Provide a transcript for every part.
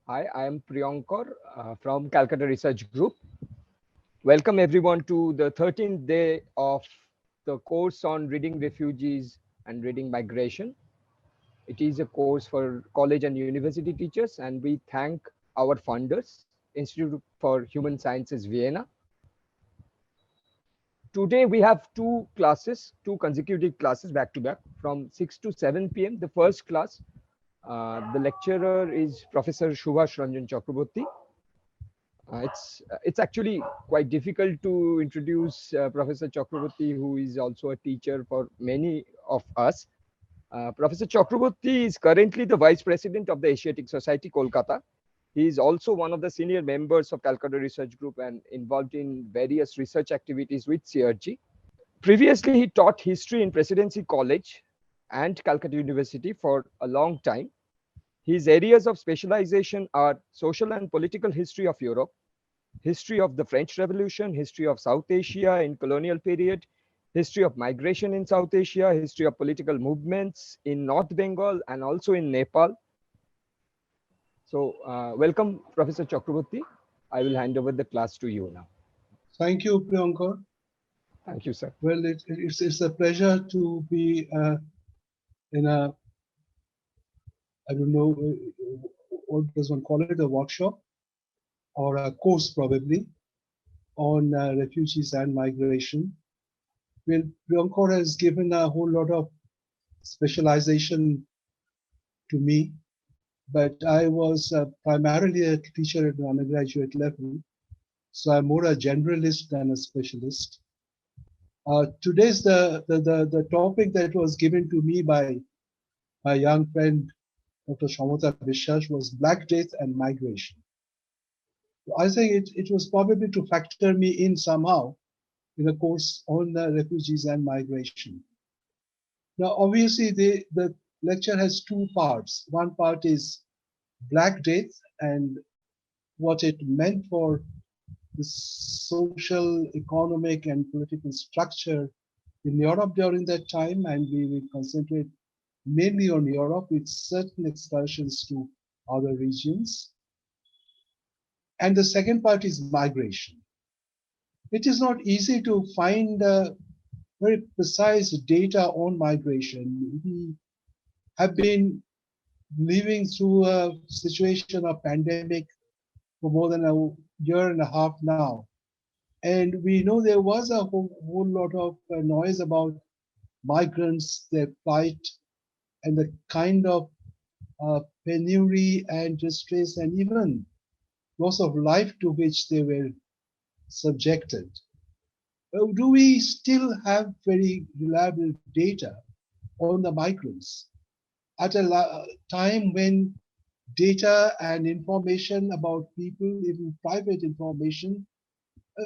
Hi, I am Priyankar from Calcutta Research Group. Welcome everyone to the 13th day of the course on reading refugees and reading migration. It is a course for college and university teachers, and we thank our funders, Institute for Human Sciences, Vienna. Today we have two classes, two consecutive classes back to back from 6 to 7 p.m. The first class, the lecturer is Professor Subhas Ranjan Chakraborty. It's actually quite difficult to introduce Professor Chakraborty, who is also a teacher for many of us. Professor Chakraborty is currently the Vice President of the Asiatic Society, Kolkata. He is also one of the senior members of Calcutta Research Group and involved in various research activities with CRG. Previously, he taught history in Presidency College and Calcutta University for a long time. His areas of specialization are social and political history of Europe, history of the French Revolution, history of South Asia in colonial period, history of migration in South Asia, history of political movements in North Bengal and also in Nepal. So welcome, Professor Chakraborty. I will hand over the class to you now. Thank you, Priyankar. Thank you, sir. Well, it's a pleasure to be in a, I don't know, what does one call it, a workshop or a course probably on refugees and migration. Well, Priyankar has given a whole lot of specialization to me, but I was primarily a teacher at the undergraduate level, so I'm more a generalist than a specialist. Today's the topic that was given to me by my young friend Dr. Shamata Bishwas was Black Death and Migration. I think it was probably to factor me in somehow in a course on refugees and migration. Now, obviously, the lecture has two parts. One part is Black Death and what it meant for the social, economic, and political structure in Europe during that time, and we will concentrate mainly on Europe with certain excursions to other regions. And the second part is migration. It is not easy to find very precise data on migration. We have been living through a situation of pandemic for more than a year and a half now. And we know there was a whole lot of noise about migrants, their plight, and the kind of penury and distress and even loss of life to which they were subjected. Do we still have very reliable data on the migrants at a time when data and information about people, even private information,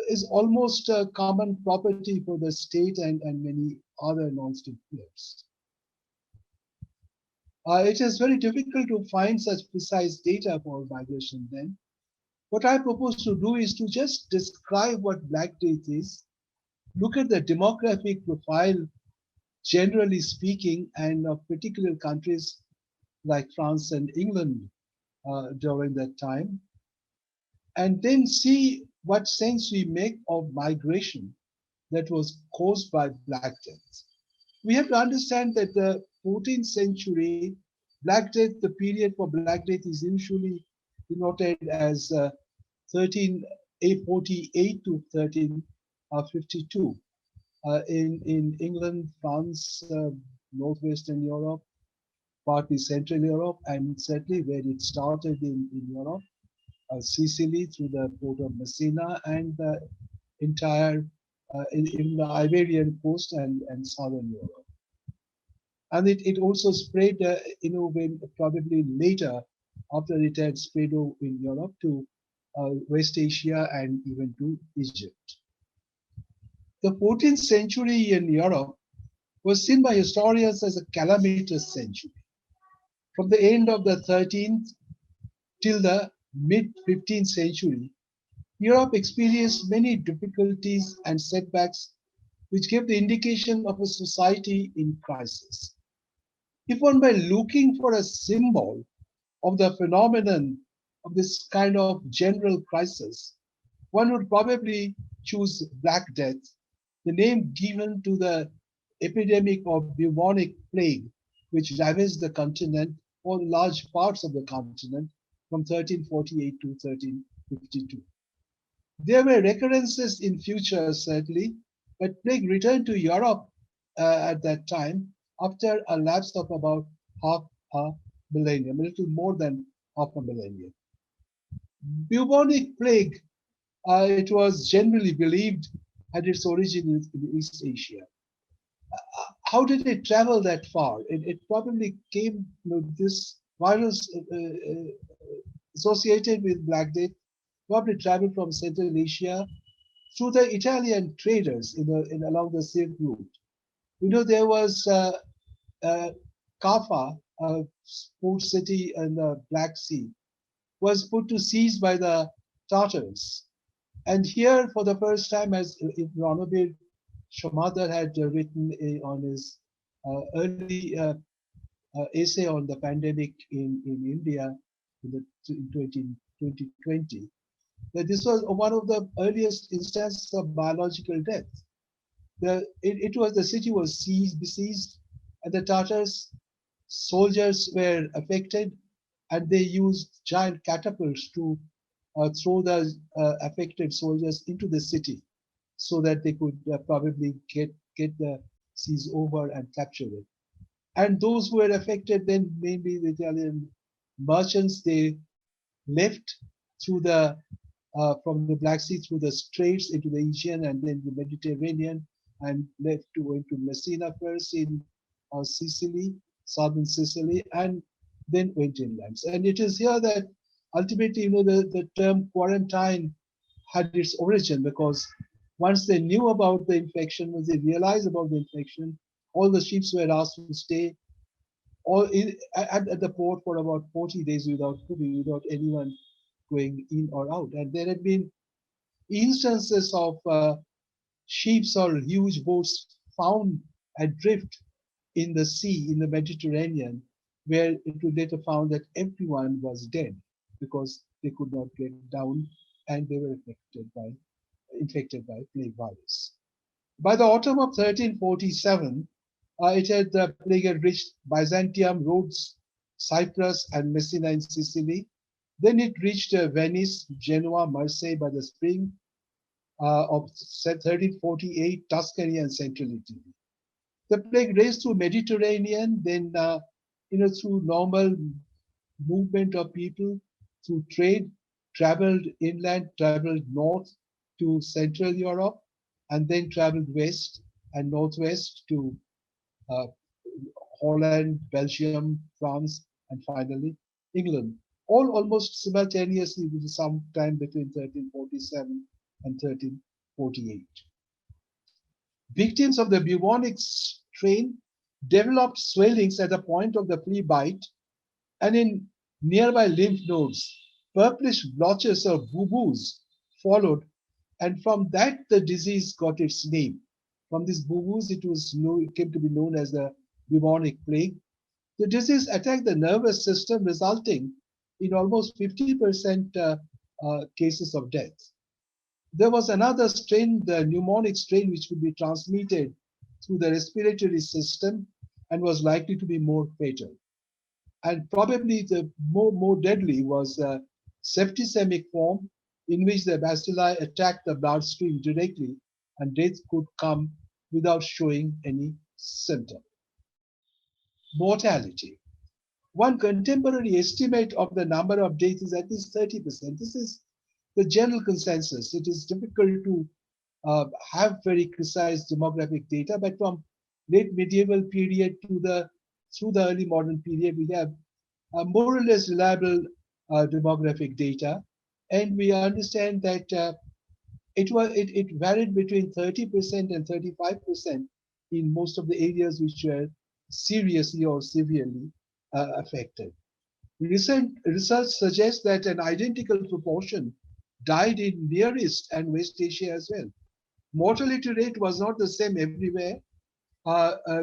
is almost a common property for the state and many other non-state players? It is very difficult to find such precise data for migration then. What I propose to do is to just describe what Black Death is, look at the demographic profile, generally speaking, and of particular countries like France and England during that time, and then see what sense we make of migration that was caused by Black Death. We have to understand that the 14th century, Black Death, the period for Black Death is usually denoted as 1348 to 1352. In England, France, Northwestern Europe, partly Central Europe, and certainly where it started in Europe, Sicily through the port of Messina and the entire in the Iberian coast and southern Europe. And it also spread, probably later, after it had spread in Europe to West Asia and even to Egypt. The 14th century in Europe was seen by historians as a calamitous century. From the end of the 13th till the mid-15th century, Europe experienced many difficulties and setbacks which gave the indication of a society in crisis. If one were looking for a symbol of the phenomenon this kind of general crisis, one would probably choose Black Death, the name given to the epidemic of bubonic plague, which ravaged the continent or large parts of the continent from 1348 to 1352. There were recurrences in future, certainly, but plague returned to Europe at that time after a lapse of about half a millennium, a little more than half a millennium. Bubonic plague, it was generally believed, had its origin in East Asia. How did it travel that far? It probably came, this virus associated with Black Death probably traveled from Central Asia through the Italian traders along the Silk Route. There was Kaffa, a port city in the Black Sea, was put to cease by the Tartars. And here, for the first time, as Ranobir Shomadar had written on his early essay on the pandemic in India in 2020, that this was one of the earliest instances of biological death. The city was besieged, and the Tatars soldiers were affected, and they used giant catapults to throw the affected soldiers into the city, so that they could probably get the siege over and capture it. And those who were affected, then mainly the Italian merchants, they left through from the Black Sea through the straits into the Aegean and then the Mediterranean, and left to go into Messina first in Sicily, southern Sicily, and then went inland. And it is here that ultimately, the term quarantine had its origin, because once they knew about the infection, once they realized about the infection, all the ships were asked to stay at the port for about 40 days without moving, without anyone going in or out. And there had been instances of ships or huge boats found adrift in the sea, in the Mediterranean, where it was later found that everyone was dead because they could not get down and they were infected by plague virus. By the autumn of 1347, the plague had reached Byzantium, Rhodes, Cyprus, and Messina in Sicily. Then it reached Venice, Genoa, Marseille by the spring of 1348, Tuscany, and central Italy. The plague raced through Mediterranean, then through normal movement of people, through trade, traveled inland, traveled north to Central Europe, and then traveled west and northwest to Holland, Belgium, France, and finally England, all almost simultaneously with some time between 1347 and 1348. Victims of the bubonic strain developed swellings at the point of the flea bite, and in nearby lymph nodes, purplish blotches or boo-boos followed, and from that the disease got its name. From these boo-boos, it came to be known as the bubonic plague. The disease attacked the nervous system, resulting in almost 50% cases of death. There was another strain, the pneumonic strain, which could be transmitted through the respiratory system and was likely to be more fatal. And probably the more deadly was the septicemic form, in which the bacilli attacked the bloodstream directly, and death could come without showing any symptom. Mortality. One contemporary estimate of the number of deaths is at least 30%. This is the general consensus. It is difficult to have very precise demographic data, but from late medieval period through the early modern period, we have more or less reliable demographic data, and we understand that it varied between 30% and 35% in most of the areas which were seriously or severely affected. Recent research suggests that an identical proportion died in Near East and West Asia as well. Mortality rate was not the same everywhere.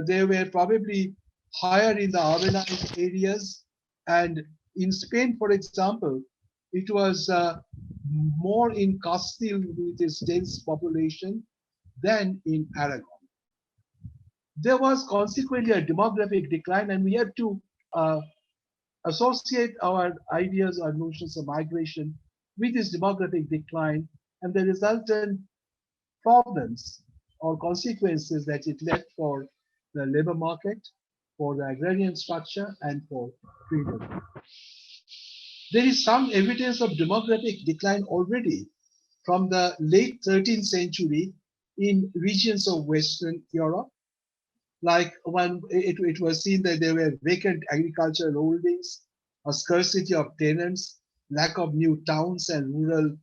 They were probably higher in the urbanized areas. And in Spain, for example, it was more in Castile with its dense population than in Aragon. There was consequently a demographic decline, and we have to uh, associate our ideas or notions of migration with this demographic decline and the resultant problems or consequences that it left for the labor market, for the agrarian structure, and for freedom. There is some evidence of demographic decline already from the late 13th century in regions of Western Europe. Like when it was seen that there were vacant agricultural holdings, a scarcity of tenants, lack of new towns, and rural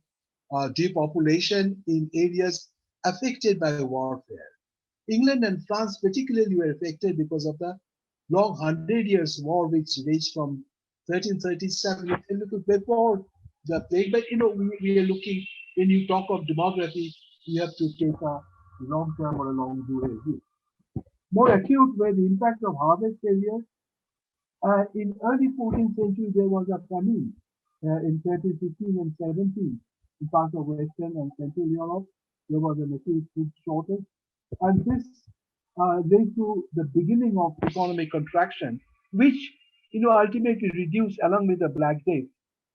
depopulation in areas affected by warfare. England and France particularly were affected because of the long 100 Years' War which raged from 1337, a little before the plague. But we are looking, when you talk of demography, you have to take a long-term or a long-duration view. More acute were the impact of harvest failure. In early 14th century, there was a famine in 1315 and 17 in parts of Western and Central Europe. There was an acute food shortage, and this led to the beginning of economic contraction, which ultimately reduced, along with the Black Death,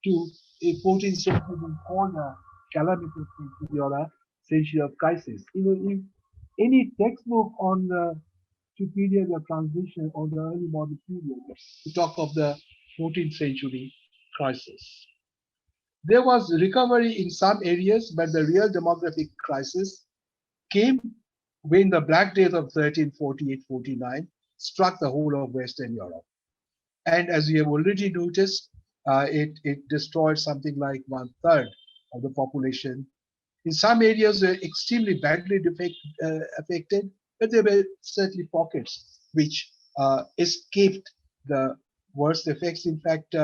to a 14th century called a calamitous century or a century of crisis. If any textbook on the period of transition or the early modern period to talk of the 14th century crisis. There was recovery in some areas, but the real demographic crisis came when the Black Death of 1348-49 struck the whole of Western Europe. And as we have already noticed, it destroyed something like 1/3 of the population. In some areas, were extremely badly affected, but there were certainly pockets which escaped the worst effects. In fact,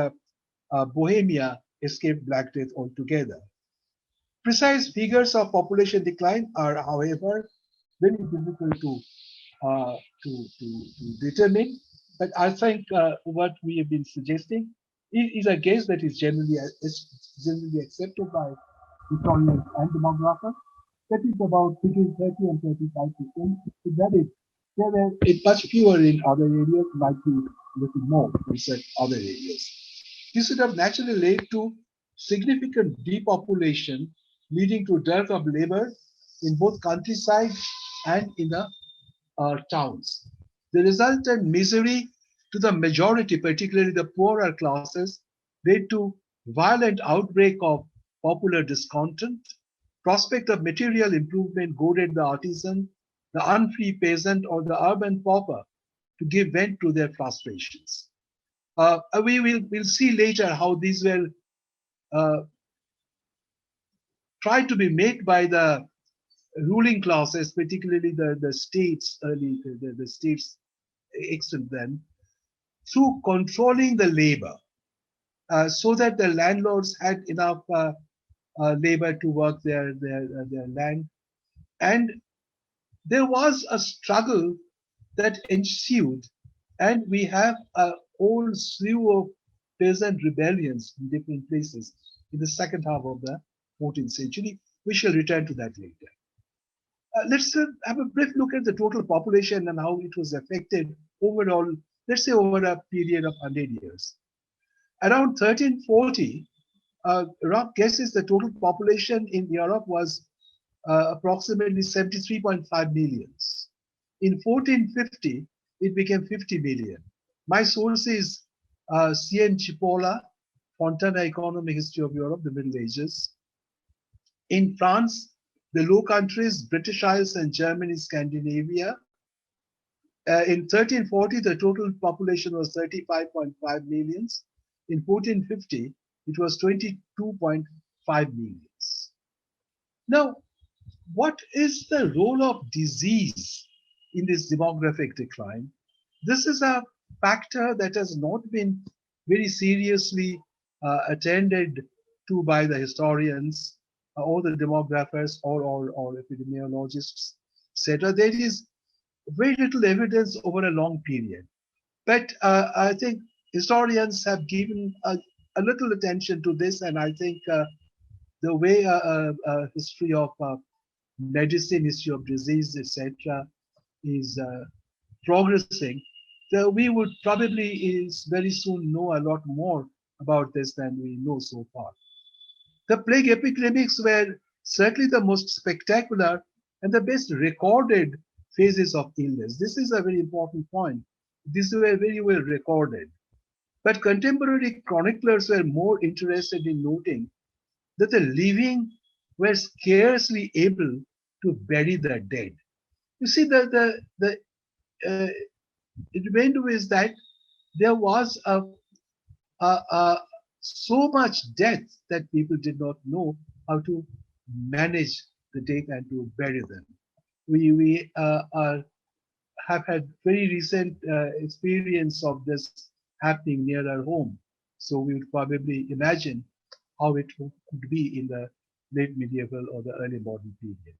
Bohemia escaped Black Death altogether. Precise figures of population decline are, however, very difficult to determine. But I think what we have been suggesting is a guess that is generally accepted by historians and demographers. That is about between 30 and 35%. That is, there were much fewer in other areas, might be a little more in certain other areas. This would have naturally led to significant depopulation, leading to dearth of labor in both countryside and in the towns. The resultant misery to the majority, particularly the poorer classes, led to violent outbreak of popular discontent. Prospect of material improvement goaded the artisan, the unfree peasant, or the urban pauper to give vent to their frustrations. We'll see later how these were tried to be made by the ruling classes, particularly the states, the states extant then, through controlling the labor, so that the landlords had enough labor to work their land. And there was a struggle that ensued, and we have a whole slew of peasant rebellions in different places in the second half of the 14th century. We shall return to that later. Let's have a brief look at the total population and how it was affected overall, let's say over a period of 100 years. Around 1340, rough guesses the total population in Europe was approximately 73.5 millions. In 1450, it became 50 million. My source is C.N. Cipolla, Fontana Economic History of Europe, the Middle Ages. In France, the Low Countries, British Isles, and Germany, Scandinavia. In 1340, the total population was 35.5 millions. In 1450, it was 22.5 millions. Now, what is the role of disease in this demographic decline? This is a factor that has not been very seriously attended to by the historians or the demographers or epidemiologists, etc. There is very little evidence over a long period. But I think historians have given a a little attention to this, and I think the way history of medicine, history of disease, etc., is progressing, so we would probably is very soon know a lot more about this than we know so far. The plague epidemics were certainly the most spectacular and the best recorded phases of illness. This is a very important point. These were very well recorded. But contemporary chroniclers were more interested in noting that the living were scarcely able to bury the dead. You see, the remained is that there was so much death that people did not know how to manage the dead and to bury them. We have had very recent experience of this happening near our home. So we would probably imagine how it could be in the late medieval or the early modern period.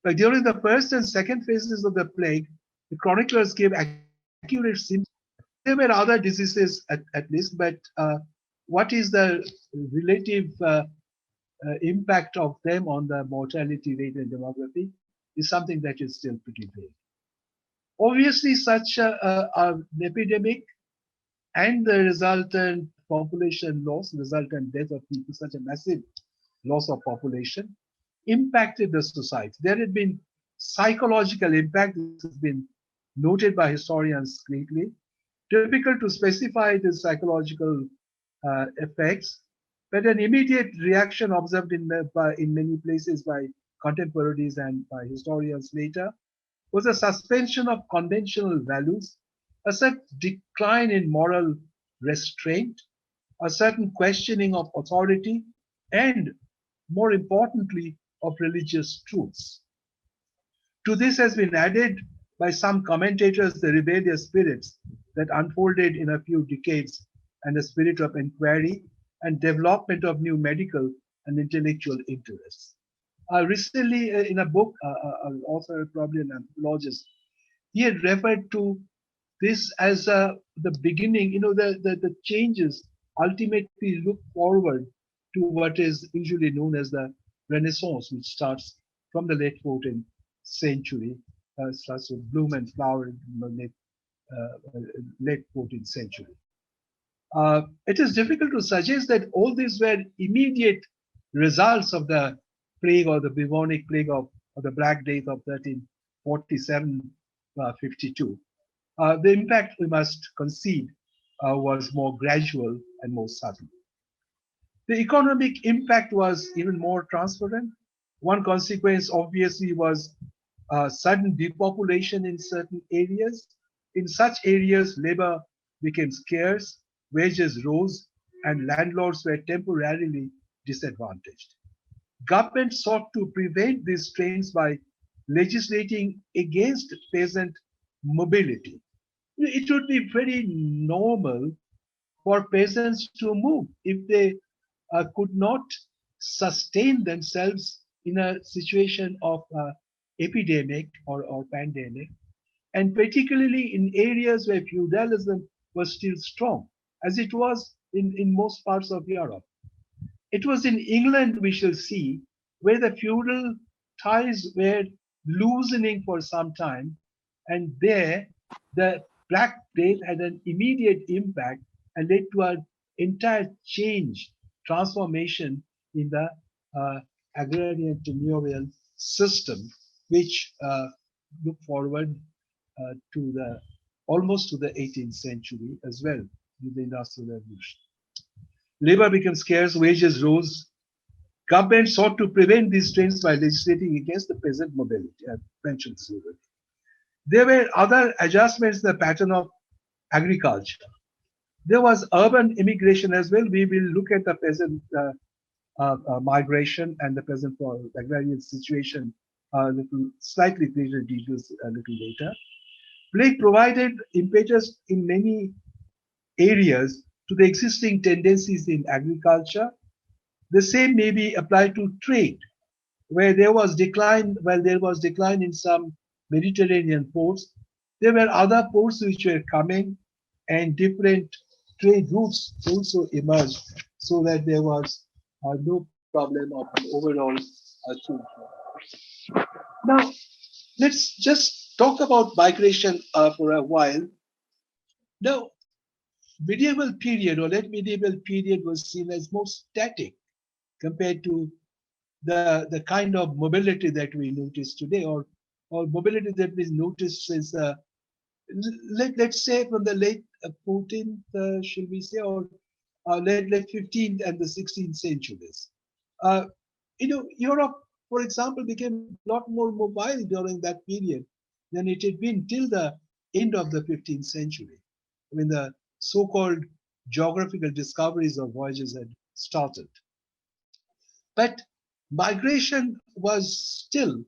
But during the first and second phases of the plague, the chroniclers gave accurate symptoms. There were other diseases at least, but what is the relative impact of them on the mortality rate and demography is something that is still pretty vague. Obviously, such an epidemic and the resultant population loss, resultant death of people, such a massive loss of population, impacted the society. There had been psychological impact. This has been noted by historians greatly. Difficult to specify the psychological effects, but an immediate reaction observed in many places by contemporaries and by historians later was a suspension of conventional values, a certain decline in moral restraint, a certain questioning of authority, and more importantly, of religious truths. To this has been added by some commentators the rebellious spirits that unfolded in a few decades and a spirit of inquiry and development of new medical and intellectual interests. Recently, in a book, an author, probably an anthropologist, he had referred to this as the beginning, the changes ultimately look forward to what is usually known as the Renaissance, which starts from the late 14th century, starts with bloom and flower in the late 14th century. It is difficult to suggest that all these were immediate results of the plague or the bubonic plague or the Black Death of 1347-52. The impact, we must concede, was more gradual and more subtle. The economic impact was even more transparent. One consequence, obviously, was sudden depopulation in certain areas. In such areas, labor became scarce, wages rose, and landlords were temporarily disadvantaged. Government sought to prevent these strains by legislating against peasant mobility. It would be very normal for peasants to move if they could not sustain themselves in a situation of epidemic or pandemic, and particularly in areas where feudalism was still strong, as it was in most parts of Europe. It was in England, we shall see, where the feudal ties were loosening for some time, and there the Black Death had an immediate impact and led to an entire change, transformation in the agrarian tenurial system, which looked forward to the almost to the 18th century as well, with the Industrial Revolution. Labor became scarce, wages rose. Government sought to prevent these trends by legislating against the peasant mobility and pension slavery. There were other adjustments in the pattern of agriculture. There was urban immigration as well. We will look at the peasant migration and the peasant agrarian situation slightly greater details a little later. Plague provided impetus in many areas to the existing tendencies in agriculture. The same may be applied to trade, where there was decline. While there was decline in some Mediterranean ports, there were other ports which were coming, and different trade routes also emerged, so that there was no problem of an overall trade flow. Now, let's just talk about migration for a while. Now, medieval period or late medieval period was seen as more static compared to the kind of mobility that we notice today, or mobility that we notice is let's say from the late 14th, shall we say, or late 15th and the 16th centuries. Uh, Europe, for example, became a lot more mobile during that period than it had been till the end of the 15th century, when the so-called geographical discoveries of voyages had started. But migration was still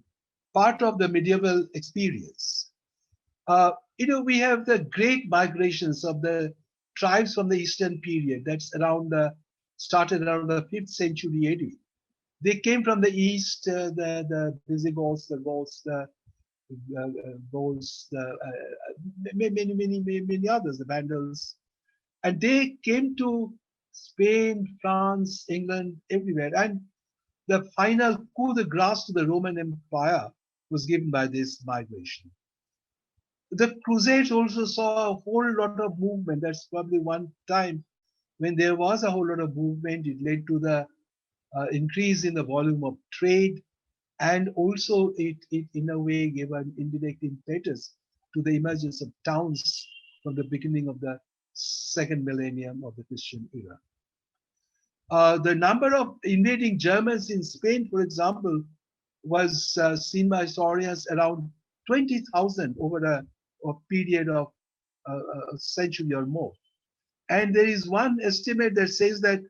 part of the medieval experience. We have the great migrations of the tribes from the Eastern period. That's started around the 5th century AD. They came from the East, the Visigoths, the Goths, the Gauls, many others, the Vandals. And they came to Spain, France, England, everywhere. And the final coup de grace to the Roman Empire was given by this migration. The Crusades also saw a whole lot of movement. That's probably one time when there was a whole lot of movement. It led to the increase in the volume of trade, and also it in a way gave an indirect impetus to the emergence of towns from the beginning of the second millennium of the Christian era. The number of invading Germans in Spain, for example, was seen by historians around 20,000 over a period of a century or more. And there is one estimate that says that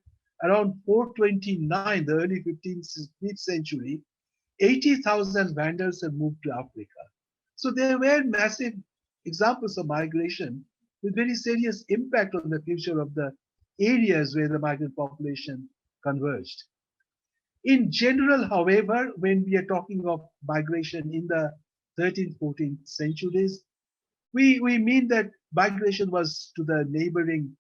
around 429, the early 15th century, 80,000 Vandals had moved to Africa. So there were massive examples of migration with very serious impact on the future of the areas where the migrant population converged. In general, however, when we are talking of migration in the 13th, 14th centuries, we mean that migration was to the neighboring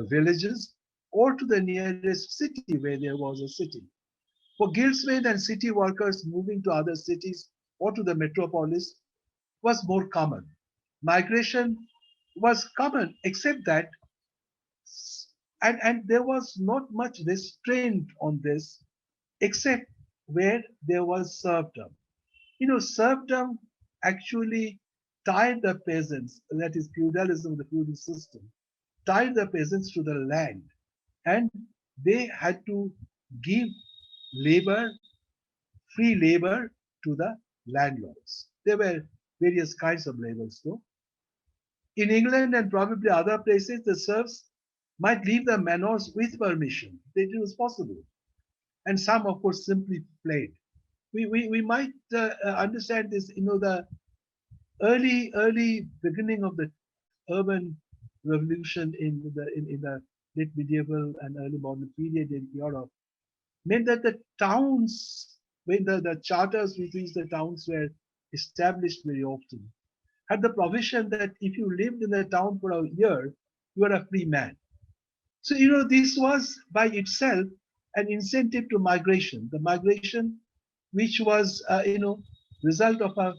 villages or to the nearest city where there was a city. For guildsmen and city workers, moving to other cities or to the metropolis was more common. Migration was common, except that, and there was not much restraint on this, except where there was serfdom. Serfdom actually tied the peasants, that is feudalism, the feudal system, tied the peasants to the land, and they had to give labor, free labor to the landlords. There were various kinds of labors though. In England and probably other places, the serfs might leave the manors with permission. It was possible. And some, of course, simply fled. We might understand this, the early beginning of the urban revolution in the late medieval and early modern period in Europe meant that the towns, when the charters with which the towns were established very often, had the provision that if you lived in the town for a year, you were a free man. So, this was by itself an incentive to migration. The migration, which was, result of a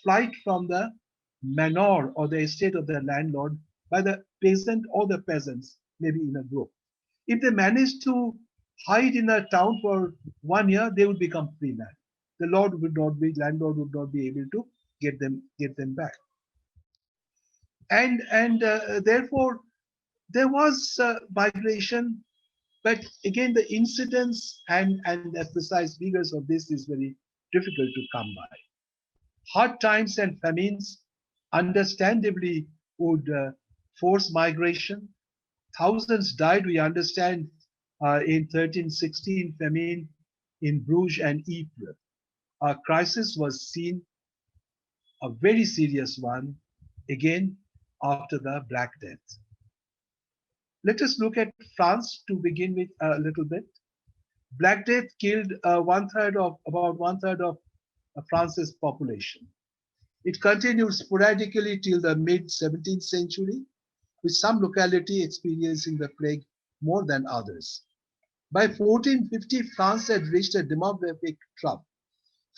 flight from the manor or the estate of the landlord by the peasant or the peasants, maybe in a group. If they managed to hide in a town for 1 year, they would become free men. The landlord would not be able to get them back. And therefore, there was migration, but again, the incidence and the precise figures of this is very difficult to come by. Hard times and famines understandably would force migration. Thousands died, we understand, in 1316 famine in Bruges and Ypres. A crisis was seen, a very serious one, again after the Black Death. Let us look at France to begin with a little bit. Black Death killed about one third of France's population. It continued sporadically till the mid 17th century, with some locality experiencing the plague more than others. By 1450, France had reached a demographic trough.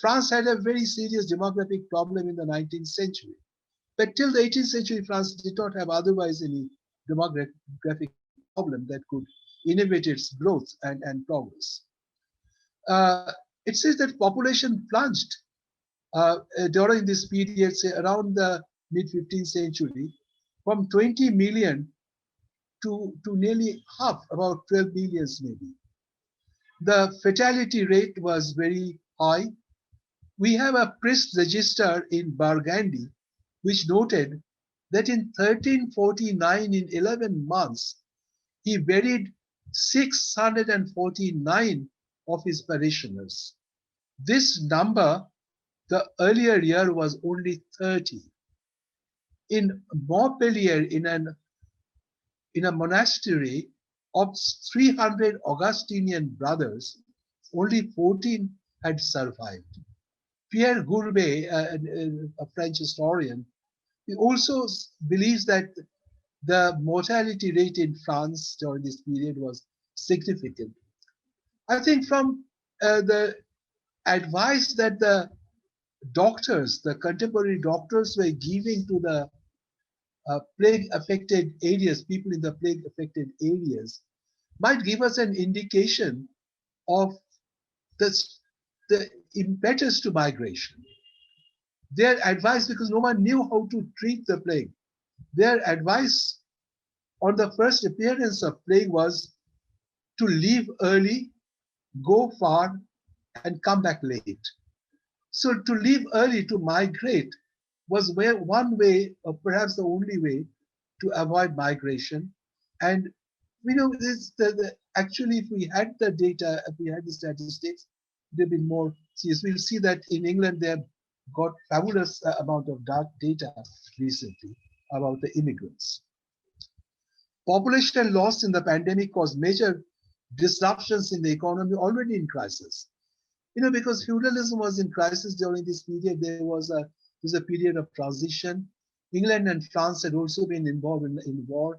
France had a very serious demographic problem in the 19th century. But till the 18th century, France did not have otherwise any demographic problem that could inhibit its growth and progress. It says that population plunged during this period, say around the mid 15th century, from 20 million to nearly half, about 12 million maybe. The fatality rate was very high. We have a priest register in Burgundy which noted that in 1349, in 11 months, he buried 649 of his parishioners. This number, the earlier year was only 30. In Montpellier, in a monastery of 300 Augustinian brothers, only 14 had survived. Pierre Gourbet, a French historian, he also believes that the mortality rate in France during this period was significant. I think from the advice that the doctors, the contemporary doctors were giving to the plague affected areas, people in the plague affected areas, might give us an indication of this, the impetus to migration. Their advice, because no one knew how to treat the plague, their advice on the first appearance of plague was to leave early, go far, and come back late. So to leave early, to migrate, was one way, or perhaps the only way, to avoid migration. And actually, if we had the data, if we had the statistics, there'd be more serious. We'll see that in England, they have got fabulous amount of data recently about the immigrants. Population loss in the pandemic caused major disruptions in the economy already in crisis. Because feudalism was in crisis during this period, there was a period of transition. England and France had also been involved in war,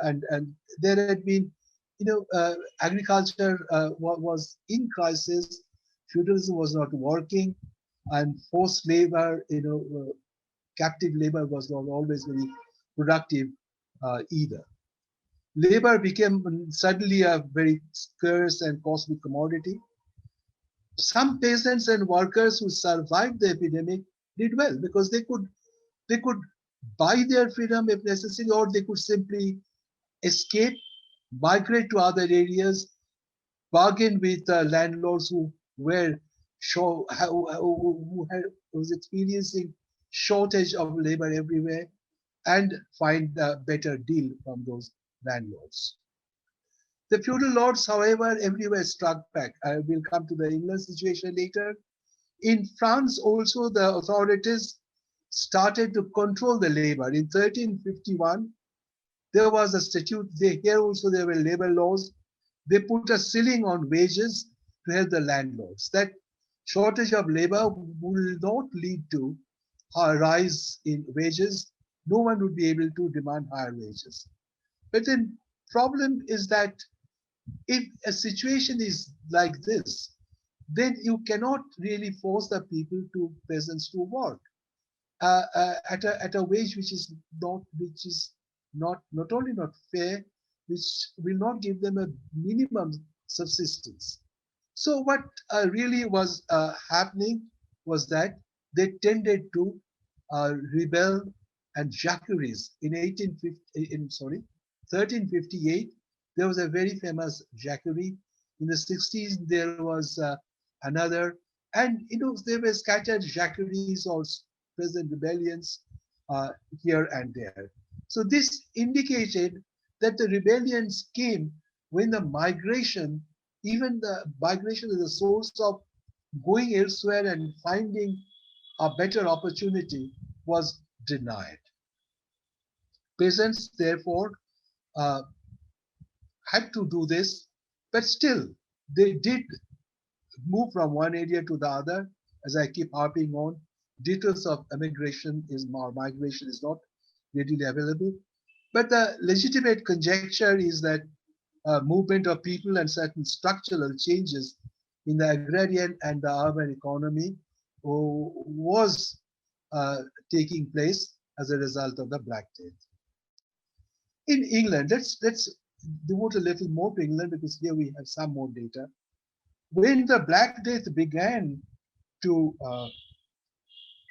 and there had been, agriculture was in crisis. Feudalism was not working, and forced labor, captive labor was not always very productive either. Labor became suddenly a very scarce and costly commodity. Some peasants and workers who survived the epidemic did well because they could buy their freedom if necessary, or they could simply escape, migrate to other areas, bargain with landlords who was experiencing shortage of labor everywhere, and find a better deal from those landlords. The feudal lords, however, everywhere struck back. I will come to the England situation later. In France also, the authorities started to control the labor. In 1351, there was a statute. Here also there were labor laws. They put a ceiling on wages to help the landlords. That shortage of labor will not lead to a rise in wages. No one would be able to demand higher wages. But the problem is that if a situation is like this, then you cannot really force the peasants to work at a wage which is not only not fair, which will not give them a minimum subsistence. So what really was happening was that they tended to rebel and jacqueries. In 1358, there was a very famous jacquerie. In the 60s, there was another, and there were scattered jacqueries or present rebellions here and there. So this indicated that the rebellions came when the migration, even the migration is a source of going elsewhere and finding a better opportunity, was denied. Peasants, therefore, had to do this, but still they did move from one area to the other. As I keep harping on, details of migration is not readily available. But the legitimate conjecture is that movement of people and certain structural changes in the agrarian and the urban economy was taking place as a result of the Black Death. In England, let's devote a little more to England because here we have some more data. When the Black Death began to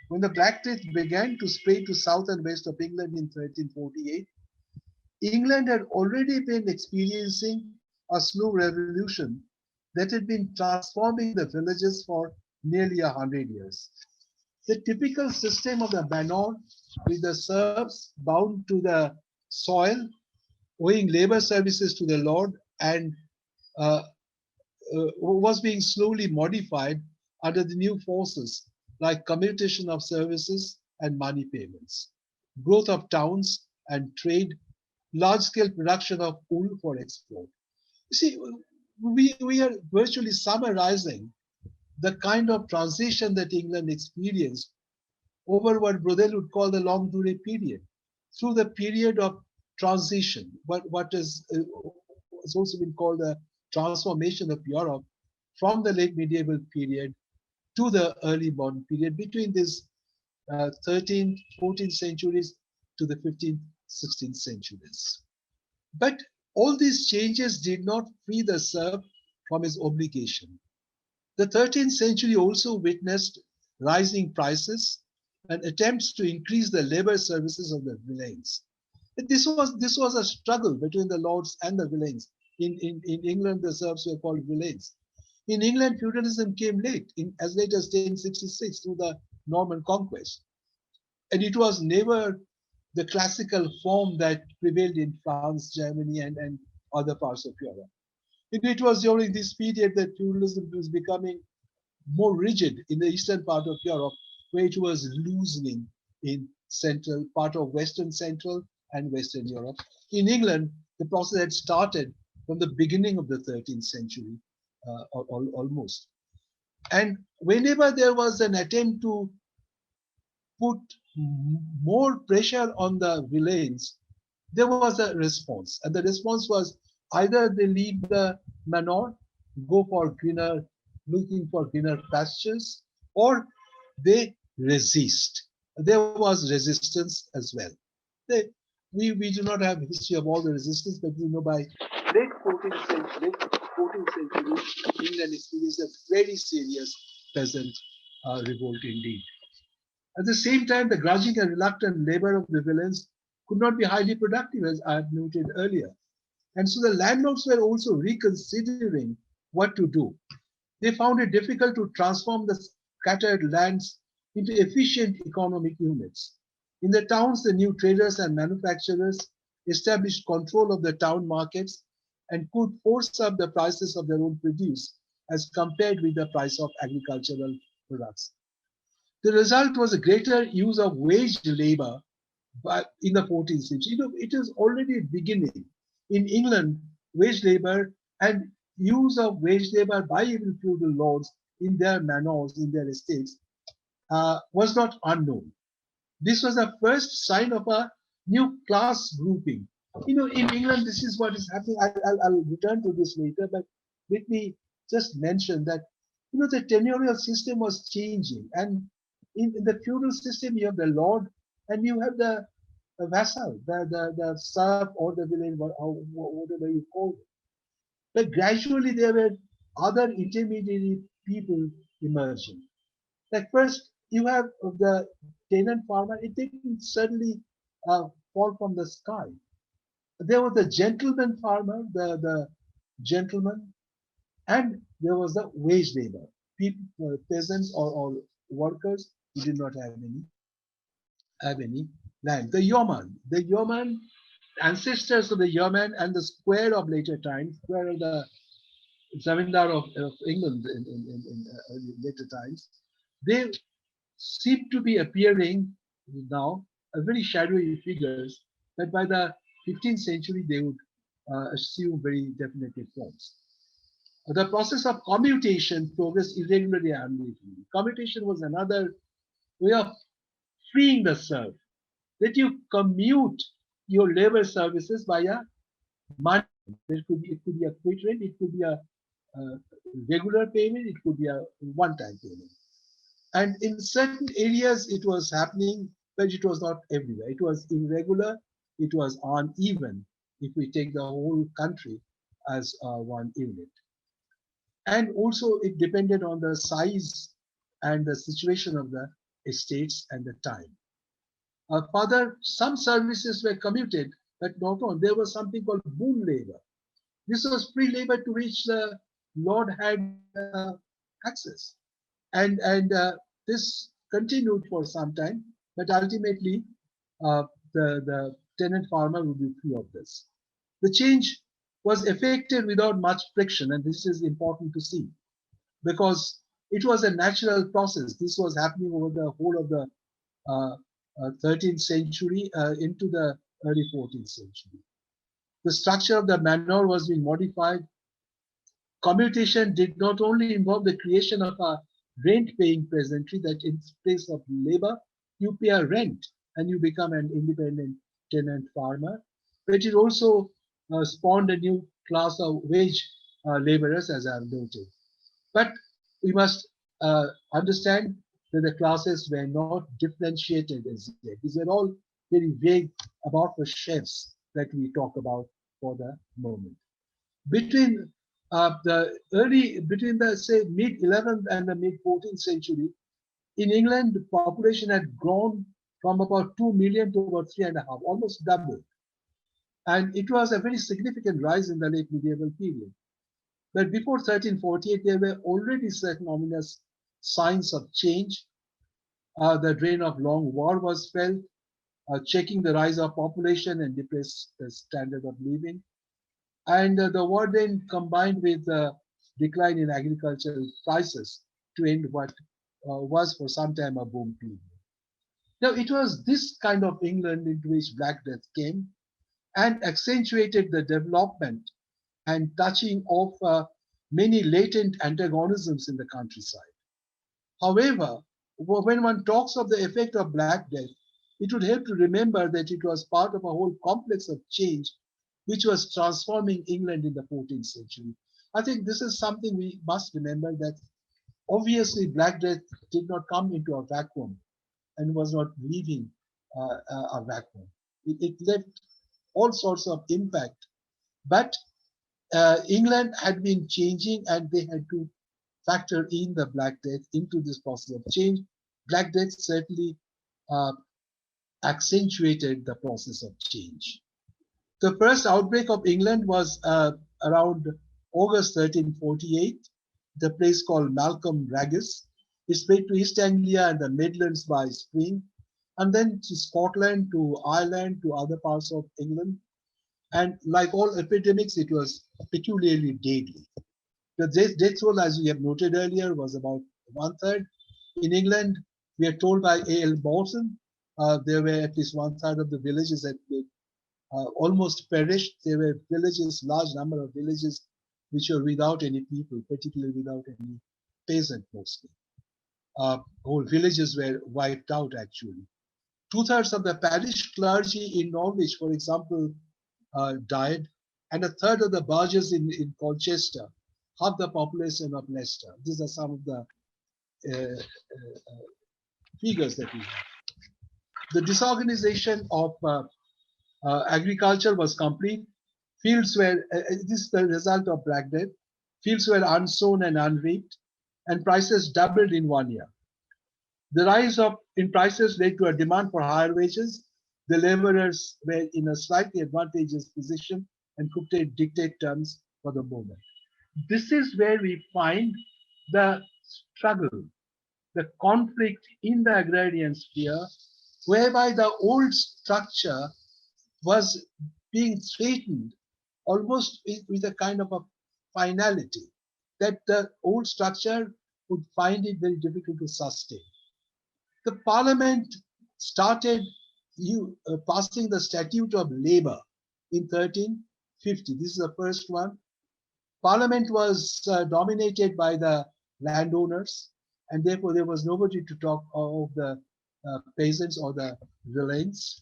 when the Black Death began to spread to south and west of England in 1348, England had already been experiencing a slow revolution that had been transforming the villages for nearly 100 years. The typical system of the manor, with the serfs bound to the soil, owing labor services to the Lord, and uh, was being slowly modified under the new forces like commutation of services and money payments, growth of towns and trade, large-scale production of wool for export. You see, we are virtually summarizing the kind of transition that England experienced over what Brodel would call the long durée period, through the period of transition, what is has also been called the transformation of Europe from the late medieval period to the early modern period between this 13th, 14th centuries to the 15th, 16th centuries. But all these changes did not free the serf from his obligation. The 13th century also witnessed rising prices and attempts to increase the labor services of the villeins. This was a struggle between the lords and the villeins. In England, the serfs were called villeins. In England, feudalism came as late as 1066 through the Norman conquest. And it was never the classical form that prevailed in France, Germany, and other parts of Europe. It was during this period that feudalism was becoming more rigid in the eastern part of Europe, where it was loosening in central part of Western Central and Western Europe. In England, the process had started from the beginning of the 13th century, almost. And whenever there was an attempt to put more pressure on the villeins, there was a response. And the response was either they leave the manor, go for greener, looking for greener pastures, or they resist. There was resistance as well. We do not have history of all the resistance, but we know by late 14th century, England experienced a very serious peasant revolt indeed. At the same time, the grudging and reluctant labor of the villeins could not be highly productive, as I have noted earlier. And so the landlords were also reconsidering what to do. They found it difficult to transform the scattered lands into efficient economic units. In the towns, the new traders and manufacturers established control of the town markets and could force up the prices of their own produce as compared with the price of agricultural products. The result was a greater use of wage labor in the 14th century. It is already beginning. In England, wage labor and use of wage labor by even feudal lords in their manors, in their estates, was not unknown. This was the first sign of a new class grouping. In England, this is what is happening. I'll return to this later, but let me just mention that, the tenurial system was changing. And in the feudal system, you have the lord and you have the vassal, the serf or the villein, whatever you call it. But gradually there were other intermediary people emerging. Like first, you have the tenant farmer. It didn't suddenly fall from the sky. There was the gentleman farmer, the gentleman, and there was the wage labor. People, peasants or workers who did not have any land. The yeoman, ancestors of the yeoman and the square of later times, square of the Zamindar of England in later times, they seem to be appearing now as very shadowy figures that by the 15th century they would assume very definitive forms. The process of commutation progressed irregularly and unevenly. Commutation was another way of freeing the serf, that you commute your labor services by a money. It could be a quit rent, it could be a regular payment, it could be a one-time payment. And in certain areas it was happening, but it was not everywhere. It was irregular, it was uneven, if we take the whole country as one unit. And also it depended on the size and the situation of the estates and the time. Further, some services were commuted, but not all. There was something called boon labor. This was free labor to which the Lord had access. And this continued for some time, but ultimately the tenant farmer would be free of this. The change was effected without much friction, and this is important to see because it was a natural process. This was happening over the whole of the 13th century into the early 14th century. The structure of the manor was being modified. Commutation did not only involve the creation of a rent-paying peasantry, that in place of labor, you pay a rent and you become an independent tenant farmer, but it also spawned a new class of wage laborers, as I have noted. But we must understand that the classes were not differentiated as yet. These were all very vague about the chefs that we talk about for the moment. Between between the say mid 11th and the mid 14th century, in England, the population had grown from about 2 million to about 3.5, almost doubled. And it was a very significant rise in the late medieval period. But before 1348, there were already certain ominous signs of change. The drain of long war was felt, checking the rise of population and depressed the standard of living. And the war then combined with the decline in agricultural prices to end what was for some time a boom period. Now, it was this kind of England into which Black Death came and accentuated the development and touching of many latent antagonisms in the countryside. However, when one talks of the effect of Black Death, it would help to remember that it was part of a whole complex of change which was transforming England in the 14th century. I think this is something we must remember, that obviously Black Death did not come into a vacuum and was not leaving a vacuum. It left all sorts of impact. But England had been changing and they had to factor in the Black Death into this process of change. Black Death certainly accentuated the process of change. The first outbreak of England was around August 1348, the place called Malcolm Regis. It spread to East Anglia and the Midlands by spring, and then to Scotland, to Ireland, to other parts of England. And like all epidemics, it was peculiarly deadly. The death toll, as we have noted earlier, was about 1/3. In England, we are told by A.L. Morton, there were at least 1/3 of the villages that almost perished. There were villages, large number of villages, which were without any people, particularly without any peasant mostly. Whole villages were wiped out actually. 2/3 of the parish clergy in Norwich, for example, died, and 1/3 of the barges in Colchester, half the population of Leicester. These are some of the figures that we have. The disorganization of agriculture was complete. Fields were, this is the result of Black Death. Fields were unsown and unreaped, and prices doubled in 1 year. The rise in prices led to a demand for higher wages. The laborers were in a slightly advantageous position and could dictate terms for the moment. This is where we find the struggle, the conflict in the agrarian sphere, whereby the old structure was being threatened almost with a kind of a finality, that the old structure would find it very difficult to sustain. The parliament started passing the Statute of Labor in 1350. This is the first one. Parliament was dominated by the landowners, and therefore there was nobody to talk of the peasants or the villeins.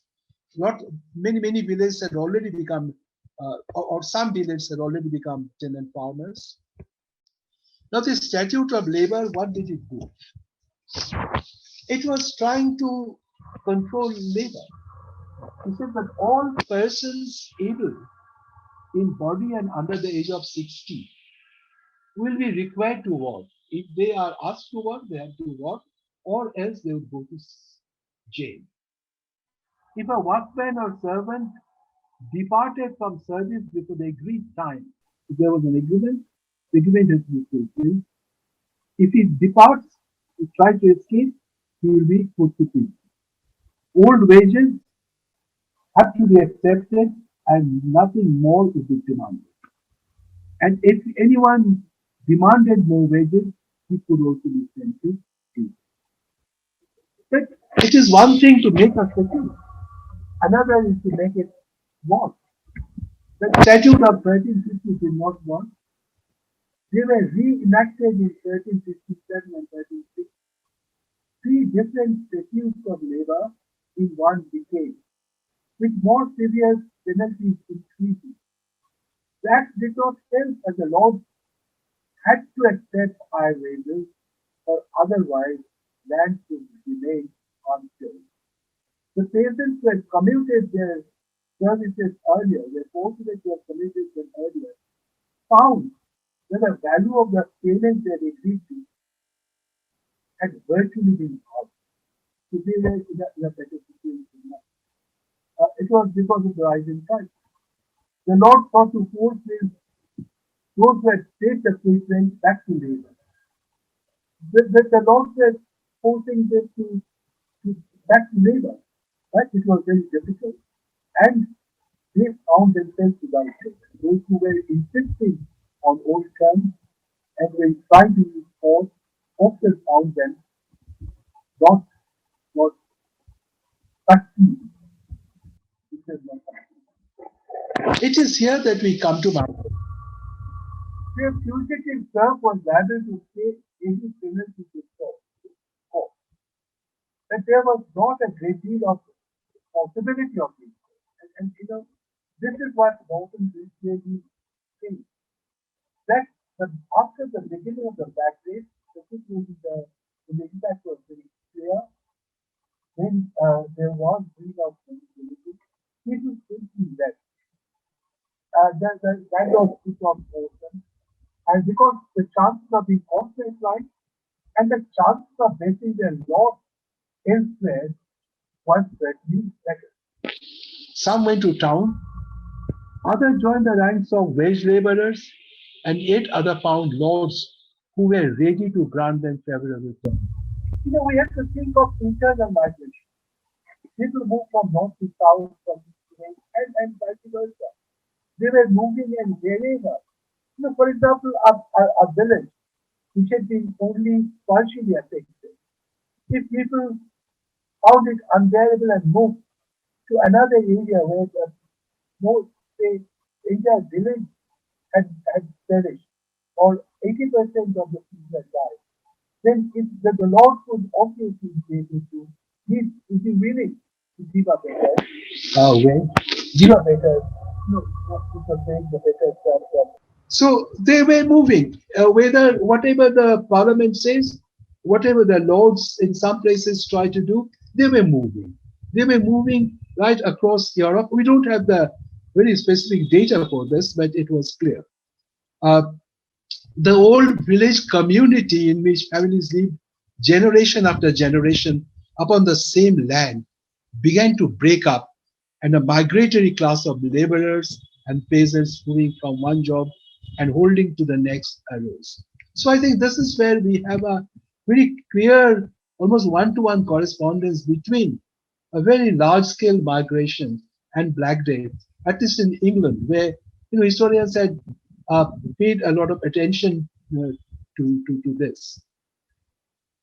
Not many villages had already become, or some villages had already become tenant farmers. Now, the Statute of Labor, what did it do? It was trying to control labor. He said that all persons able in body and under the age of 60 will be required to work. If they are asked to work, they have to work, or else they would go to jail. If a workman or servant departed from service before the agreed time, if there was an agreement, the agreement has to be fulfilled. If he departs, he tries to escape, he will be put to prison. Old wages have to be accepted and nothing more is demanded. And if anyone demanded more wages, he could also be sent to jail. But it is one thing to make a statute, another is to make it work. The statute of 1350 did not work. They were reenacted in 1357 and 1360. Three different statutes of labor in one decade, with more severe penalties increasing. That did not help as the Lords had to accept higher wages, or otherwise land would remain untilled. The peasants who had commuted their services earlier, were fortunate to have commuted them earlier, found that the value of the payment they had agreed to had virtually been halved. So they were in a better situation now. It was because of the rise in price. The Lord sought to force those who had stayed the frequent back to labor. The Lord were forcing them to back to labor. Right? It was very difficult. And they found themselves without labor. Those who were insisting on old terms and were trying to use force often found them not succeeding. It is here that we come to Migrants. Their fugitive serf was liable to pay any penalty to court. But there was not a great deal of possibility of this. And this is what Morton really thinks. That after the beginning of the back race, particularly the impact was very clear. Then there was breed of possibility. People thinking that the kind of put on person. And because the chances of being ostracized and the chances of basing their lot elsewhere was certainly better. Some went to town, others joined the ranks of wage laborers, and yet others found lords who were ready to grant them favorable terms. We have to think of internal migration. People move from north to south, from east to west, and vice versa. They were moving and wherever. For example, a village which had been only partially affected. If people found it unbearable and moved to another area where say, entire village had perished, or 80% of the people had died, then the Lord would obviously be able to be willing to give a better way, give a better, the better terms. So they were moving, whatever the parliament says, whatever the lords in some places try to do, they were moving. They were moving right across Europe. We don't have the very specific data for this, but it was clear. The old village community in which families lived generation after generation upon the same land began to break up, and a migratory class of laborers and peasants moving from one job and holding to the next arose. So I think this is where we have a very clear, almost one-to-one correspondence between a very large-scale migration and Black Death, at least in England, where historians had paid a lot of attention to this.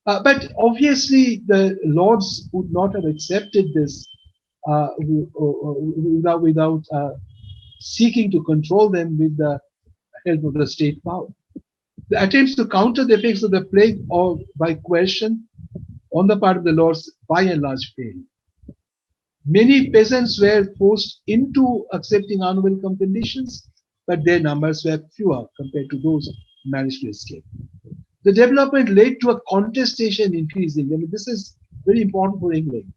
But obviously, the lords would not have accepted this without seeking to control them with the help of the state power. The attempts to counter the effects of the plague or by coercion on the part of the lords by and large failed. Many peasants were forced into accepting unwelcome conditions, but their numbers were fewer compared to those who managed to escape. The development led to a contestation increasing. I mean, this is very important for England.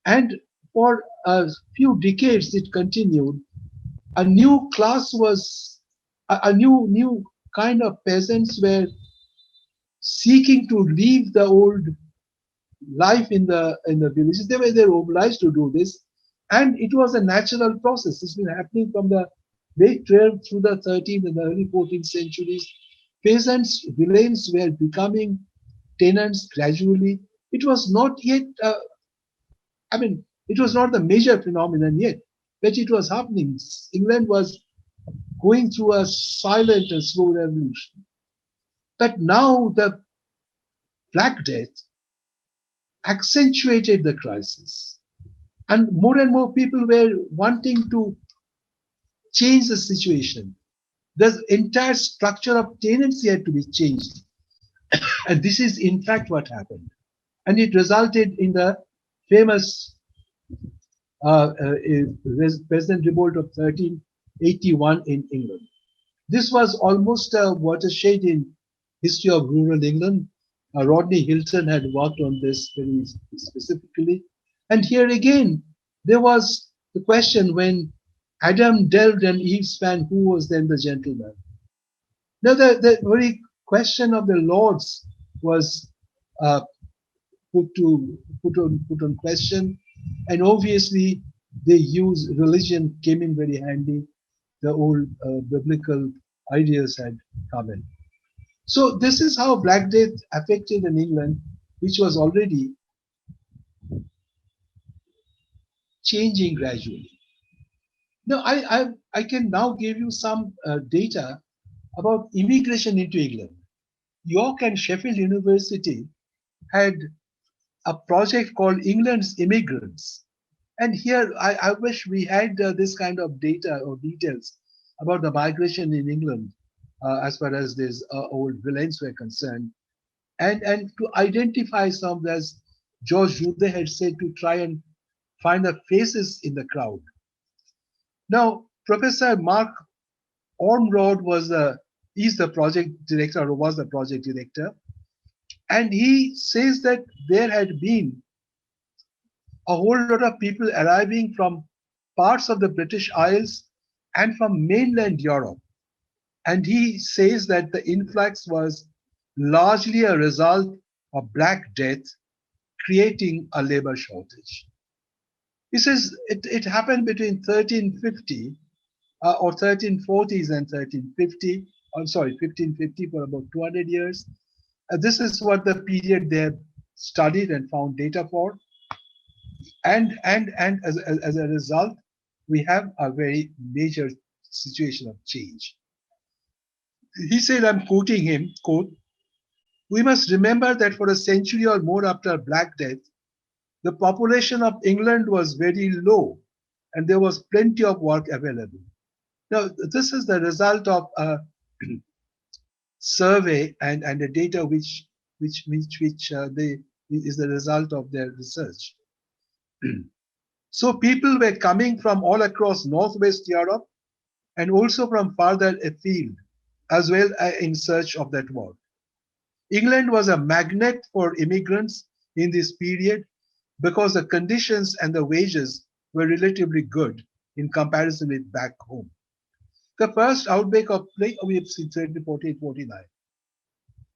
And for a few decades, it continued. A new class was, a new kind of peasants were seeking to leave the old life in the villages. They were obliged to do this, and it was a natural process. It's been happening from the late 12th through the 13th and the early 14th centuries. Peasants' villages were becoming tenants gradually. It was not yet. I mean, it was not the major phenomenon yet, but it was happening. England was going through a silent and slow revolution. But now the Black Death accentuated the crisis. And more people were wanting to change the situation. The entire structure of tenancy had to be changed. And this is in fact what happened. And it resulted in the famous President Revolt of 1381 in England. This was almost a watershed in history of rural England. Rodney Hilton had worked on this very specifically. And here again, there was the question when Adam delved and Eve span, who was then the gentleman? Now, the very question of the lords was put on question, and obviously religion came in very handy. The old biblical ideas had come in. So this is how Black Death affected in England, which was already changing gradually. Now, I can now give you some data about immigration into England. York and Sheffield University had a project called England's Immigrants. And here, I wish we had this kind of data or details about the migration in England as far as these old villains were concerned. And to identify some, as George Rude had said, to try and find the faces in the crowd. Now, Professor Mark Ormrod is the project director, or was the project director, and he says that there had been a whole lot of people arriving from parts of the British Isles and from mainland Europe. And he says that the influx was largely a result of Black Death creating a labor shortage. He says it happened between 1350 or 1340s and 1350. I'm sorry, 1550 for about 200 years. This is what the period they have studied and found data for. And as a result, we have a very major situation of change. He said, I'm quoting him, quote, "We must remember that for a century or more after Black Death, the population of England was very low and there was plenty of work available." Now, this is the result of a survey and the data which is the result of their research. So people were coming from all across Northwest Europe and also from farther afield, as well in search of that work. England was a magnet for immigrants in this period because the conditions and the wages were relatively good in comparison with back home. The first outbreak of plague we have seen 1348-49.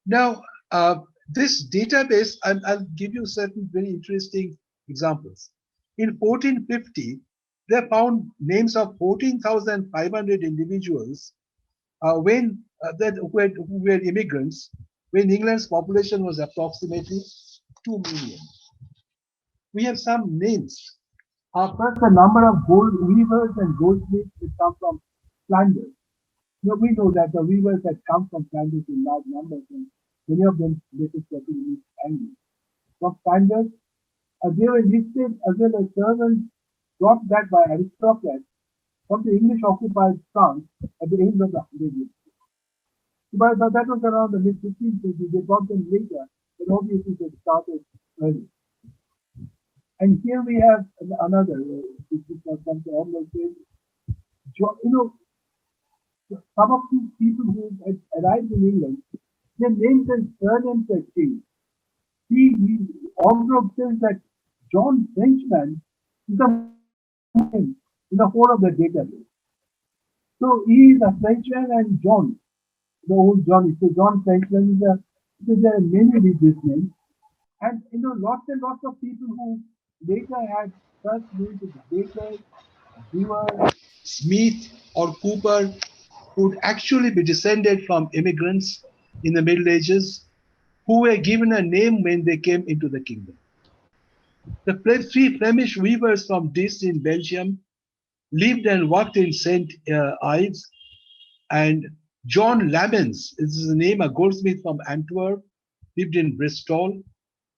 Now, this database, I'll give you certain very interesting examples. In 1450, they found names of 14,500 individuals who were immigrants when England's population was approximately 2 million. We have some names. First, the number of gold weavers and goldsmiths that come from Flanders. Now, we know that the weavers had come from Flanders in large numbers, and many of them later settled in East Anglia. From Flanders, they were listed as well as servants brought back by aristocrats from the English-occupied France at the end of the 100 years. But that was around the mid-15th century. They brought them later, but obviously they started early. And here we have another, this is something almost, some of these people who had arrived in England, their names and surnames are changed. He Ormsby says that John Frenchman is the name in the whole of the database. So he is a Frenchman and John, the old Johnny. So John Frenchman is a, so there are many with this name. And lots and lots of people who later had first names as Baker, Brewer, Smith, or Cooper would actually be descended from immigrants in the Middle Ages who were given a name when they came into the kingdom. The three Flemish weavers from Dis in Belgium lived and worked in St. Ives, and John Lamens, this is the name, a goldsmith from Antwerp, lived in Bristol.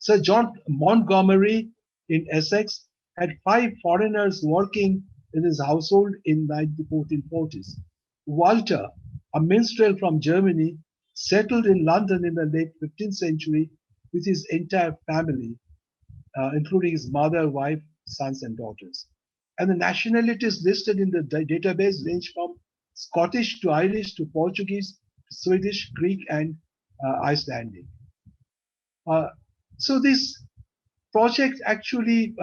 Sir John Montgomery in Essex had 5 foreigners working in his household in the 1440s. Walter, a minstrel from Germany, settled in London in the late 15th century with his entire family, including his mother, wife, sons, and daughters. And the nationalities listed in the database range from Scottish to Irish to Portuguese, to Swedish, Greek, and Icelandic. So this project actually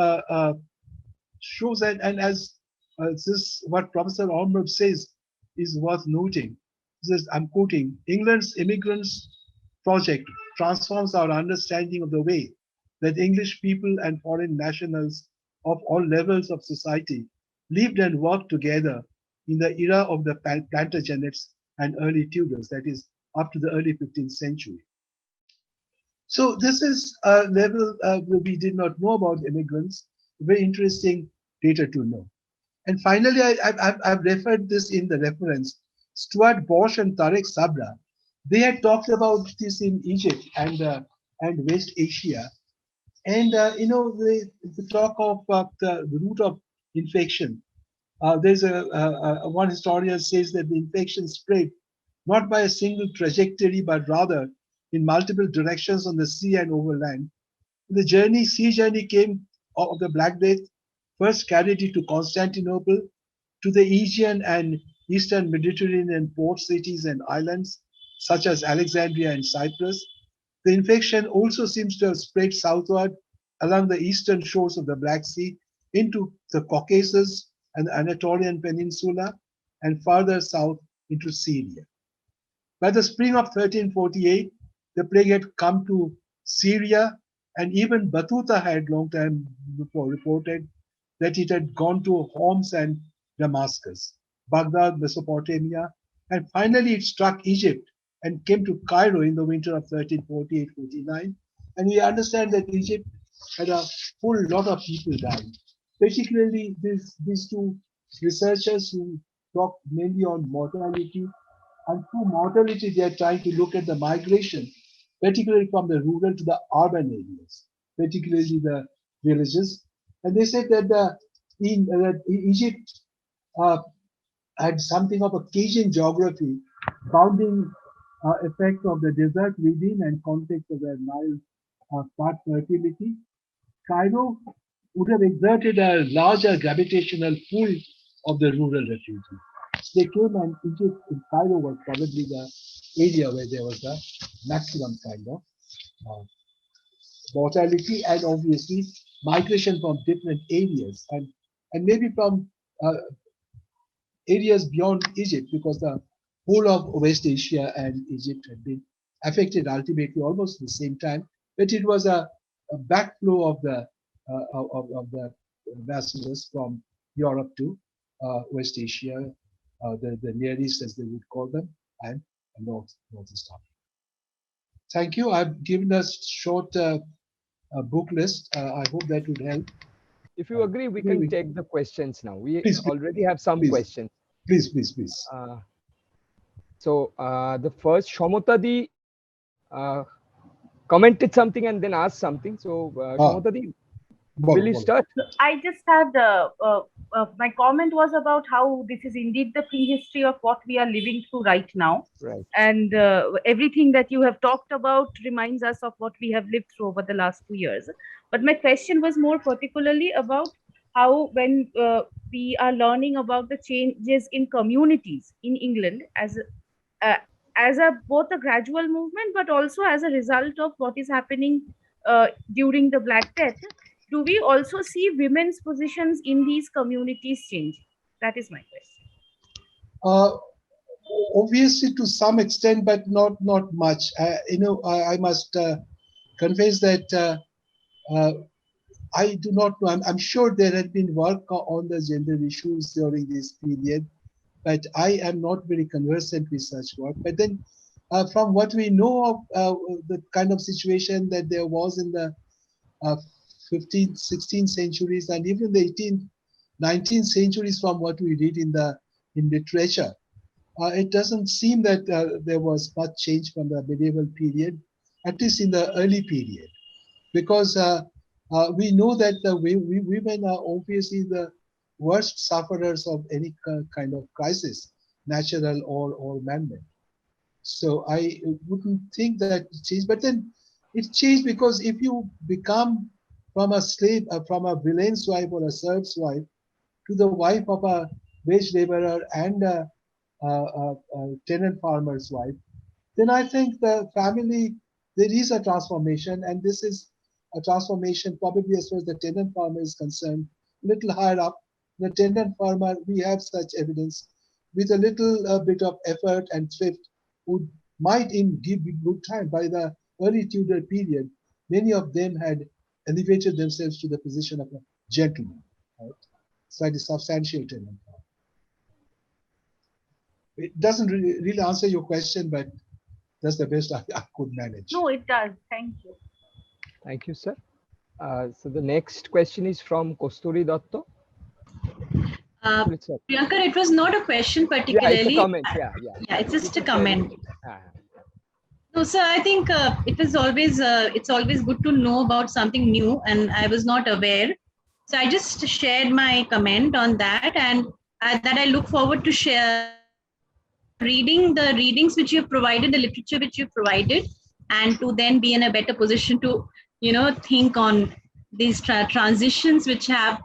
shows that, and as this what Professor Ormsby says is worth noting. He says, I'm quoting, England's immigrants project transforms our understanding of the way that English people and foreign nationals of all levels of society lived and worked together in the era of the Plantagenets and early Tudors, that is, up to the early 15th century. So this is a level we did not know about immigrants. Very interesting data to know. And finally, I've referred this in the reference. Stuart Bosch and Tarek Sabra, they had talked about this in Egypt and West Asia. And the talk of the route of infection. There's one historian says that the infection spread not by a single trajectory, but rather in multiple directions on the sea and over land. The sea journey came of the Black Death, first carried it to Constantinople, to the Aegean and Eastern Mediterranean port cities and islands, such as Alexandria and Cyprus. The infection also seems to have spread southward along the eastern shores of the Black Sea into the Caucasus and the Anatolian Peninsula, and farther south into Syria. By the spring of 1348, the plague had come to Syria, and even Battuta had long time before reported that it had gone to Homs and Damascus, Baghdad, Mesopotamia, and finally it struck Egypt and came to Cairo in the winter of 1348-49. And we understand that Egypt had a whole lot of people dying, particularly these two researchers who talk mainly on mortality. And through mortality, they are trying to look at the migration, particularly from the rural to the urban areas, particularly the villages. And they said that Egypt had something of a Cajun geography, bounding effect of the desert within and context of the Nile part fertility. Cairo would have exerted a larger gravitational pull of the rural refugees. They came, and Egypt in Cairo was probably the area where there was the maximum kind of mortality, and obviously migration from different areas and maybe from areas beyond Egypt, because the whole of West Asia and Egypt had been affected ultimately almost at the same time. But it was a backflow of the bacillus from Europe to West Asia, the Near East as they would call them, and Northeast Africa. Thank you. I've given us short book list. I hope that would help. If you agree, we can take the questions now. We Please, already have some questions. Please. So the first, Shomotadi commented something and then asked something. So Shomotadi, will you start? I just had my comment was about how this is indeed the prehistory of what we are living through right now. Right. And everything that you have talked about reminds us of what we have lived through over the last 2 years. But my question was more particularly about how, when we are learning about the changes in communities in England uh, as a both a gradual movement, but also as a result of what is happening during the Black Death, do we also see women's positions in these communities change? That is my question. Uh, Obviously, to some extent, but not much. I must confess that uh, I do not know. I'm sure there had been work on the gender issues during this period, but I am not very conversant with such work. But then, from what we know of the kind of situation that there was in the uh, 15th, 16th centuries, and even the 18th, 19th centuries, from what we read in literature, it doesn't seem that there was much change from the medieval period, at least in the early period, because we know that women are obviously the worst sufferers of any kind of crisis, natural or man-made. So I wouldn't think that it changed, but then it changed because if you become from a slave, from a villain's wife or a serf's wife to the wife of a wage laborer and a tenant farmer's wife, then I think the family, there is a transformation, and this is a transformation probably as far as the tenant farmer is concerned, a little higher up. The tenant farmer, we have such evidence, with a little bit of effort and thrift, would might in give good time. By the early Tudor period, many of them had elevated themselves to the position of a gentleman, right? Slightly substantial tenant farmer. It doesn't really answer your question, but that's the best I could manage. No, it does. Thank you. Thank you, sir. So the next question is from Kosturi Datto. Please, sir. Priyanka, it was not a question Yeah, particularly. it's a comment. Yeah. Yeah, it's just a You can share comment. it. No, sir, I think it's always good to know about something new, and I was not aware. So I just shared my comment on that, and that I look forward to share reading the readings which you have provided, the literature which you have provided, and to then be in a better position to, think on these transitions which have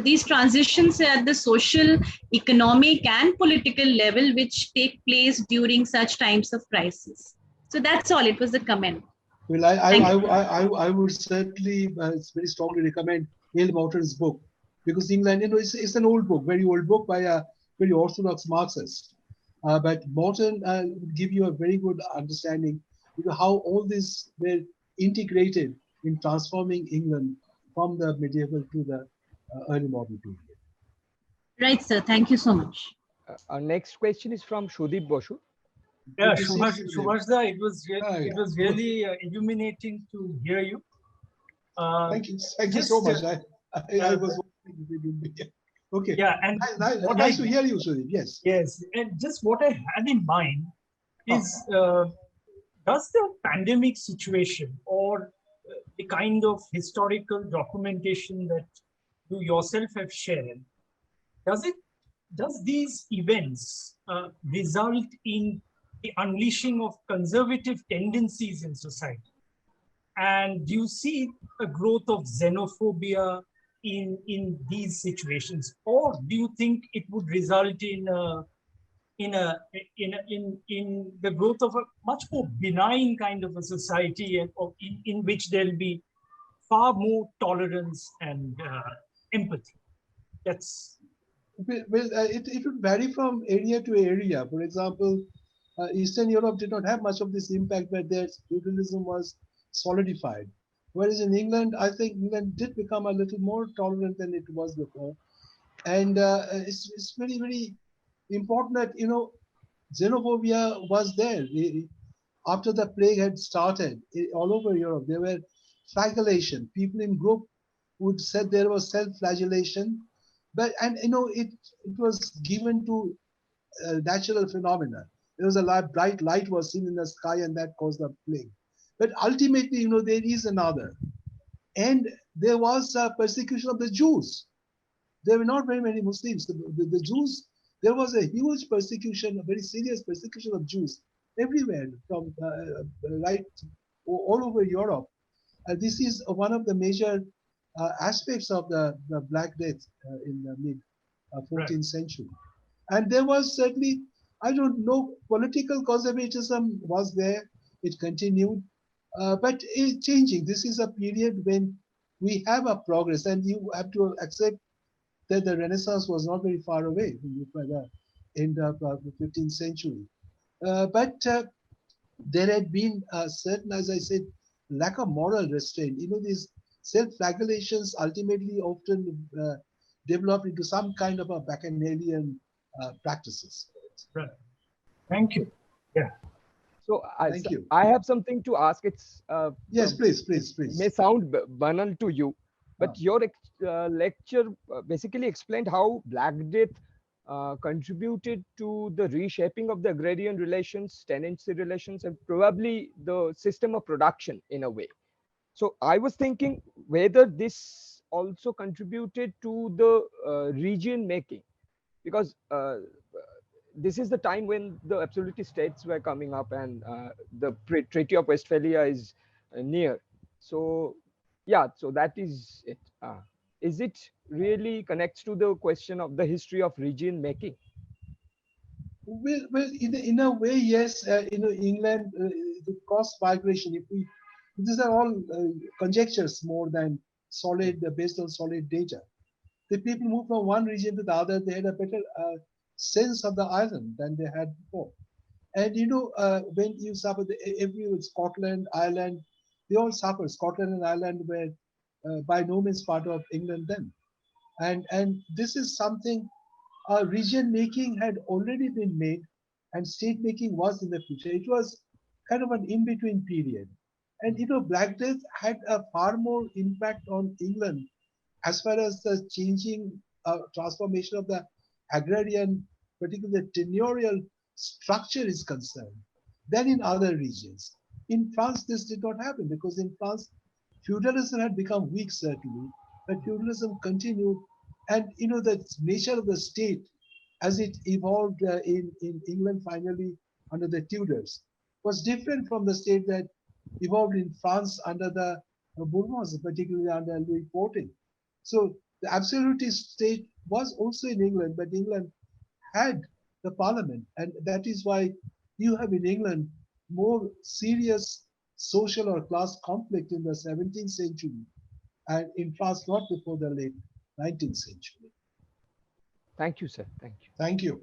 these transitions at the social, economic, and political level which take place during such times of crisis. So that's all. It was a comment. Well, I would certainly very strongly recommend Neil Morton's book, because England, it's an old book, very old book by a very orthodox Marxist. But Morton would give you a very good understanding of how all these were integrated in transforming England from the medieval to the early modern period. Right, sir. Thank you so much. Our next question is from Sudip Bosu. Yeah, Subhas, it was really illuminating to hear you. Thank you so much. I was okay. Yeah, and nice to hear you, Sudip. Yes. Yes, and just what I had in mind is, does the pandemic situation or the kind of historical documentation that you yourself have shared, does these events result in the unleashing of conservative tendencies in society? And do you see a growth of xenophobia in these situations, or do you think it would result in the growth of a much more benign kind of a society, and in which there will be far more tolerance and empathy? That's it would vary from area to area. For example, Eastern Europe did not have much of this impact, but their feudalism was solidified. Whereas in England, I think England did become a little more tolerant than it was before. And it's very, very important that, xenophobia was there. After the plague had started, all over Europe, there were flagellation. People in group would say there was self-flagellation. It was given to natural phenomena. There was a bright light was seen in the sky, and that caused the plague. But ultimately, there is another. And there was a persecution of the Jews. there were not very many Muslims. The Jews, there was a huge persecution, a very serious persecution of Jews everywhere, from right all over Europe. This is one of the major aspects of the Black Death in the mid 14th century. And there was certainly, I don't know, political conservatism was there, it continued, but it's changing. This is a period when we have a progress, and you have to accept that the Renaissance was not very far away by the end of the 15th century. But there had been a certain, as I said, lack of moral restraint. You know, these self-flagellations ultimately often develop into some kind of a bacchanalian practices. Right. Thank you. Yeah. So Thank you. I have something to ask. It's Yes, please. may sound banal to you, but your lecture basically explained how Black Death contributed to the reshaping of the agrarian relations, tenancy relations, and probably the system of production in a way. So I was thinking whether this also contributed to the region making, because this is the time when the absolutist states were coming up, and the Treaty of Westphalia is near. So yeah, so that is it. Is it really connects to the question of the history of region making? Well, in a way, yes. You know, England, the cross migration. These are all conjectures more than solid, based on solid data. The people moved from one region to the other. They had a better sense of the island than they had before. And you know, when you suffer, Scotland, Ireland, they all suffer. Scotland and Ireland were by no means part of England then. And this is something, region making had already been made, and state making was in the future. It was kind of an in-between period. And you know, Black Death had a far more impact on England as far as the changing transformation of the agrarian, particularly the tenurial structure is concerned, than in other regions. In France, this did not happen, because in France, feudalism had become weak, certainly, but feudalism continued. And you know, the nature of the state as it evolved in England finally under the Tudors was different from the state that evolved in France under the Bourbons, particularly under Louis XIV. So the absolutist state was also in England, but England had the parliament. And that is why you have in England more serious social or class conflict in the 17th century, and in France not before the late 19th century. Thank you, sir. Thank you. Thank you.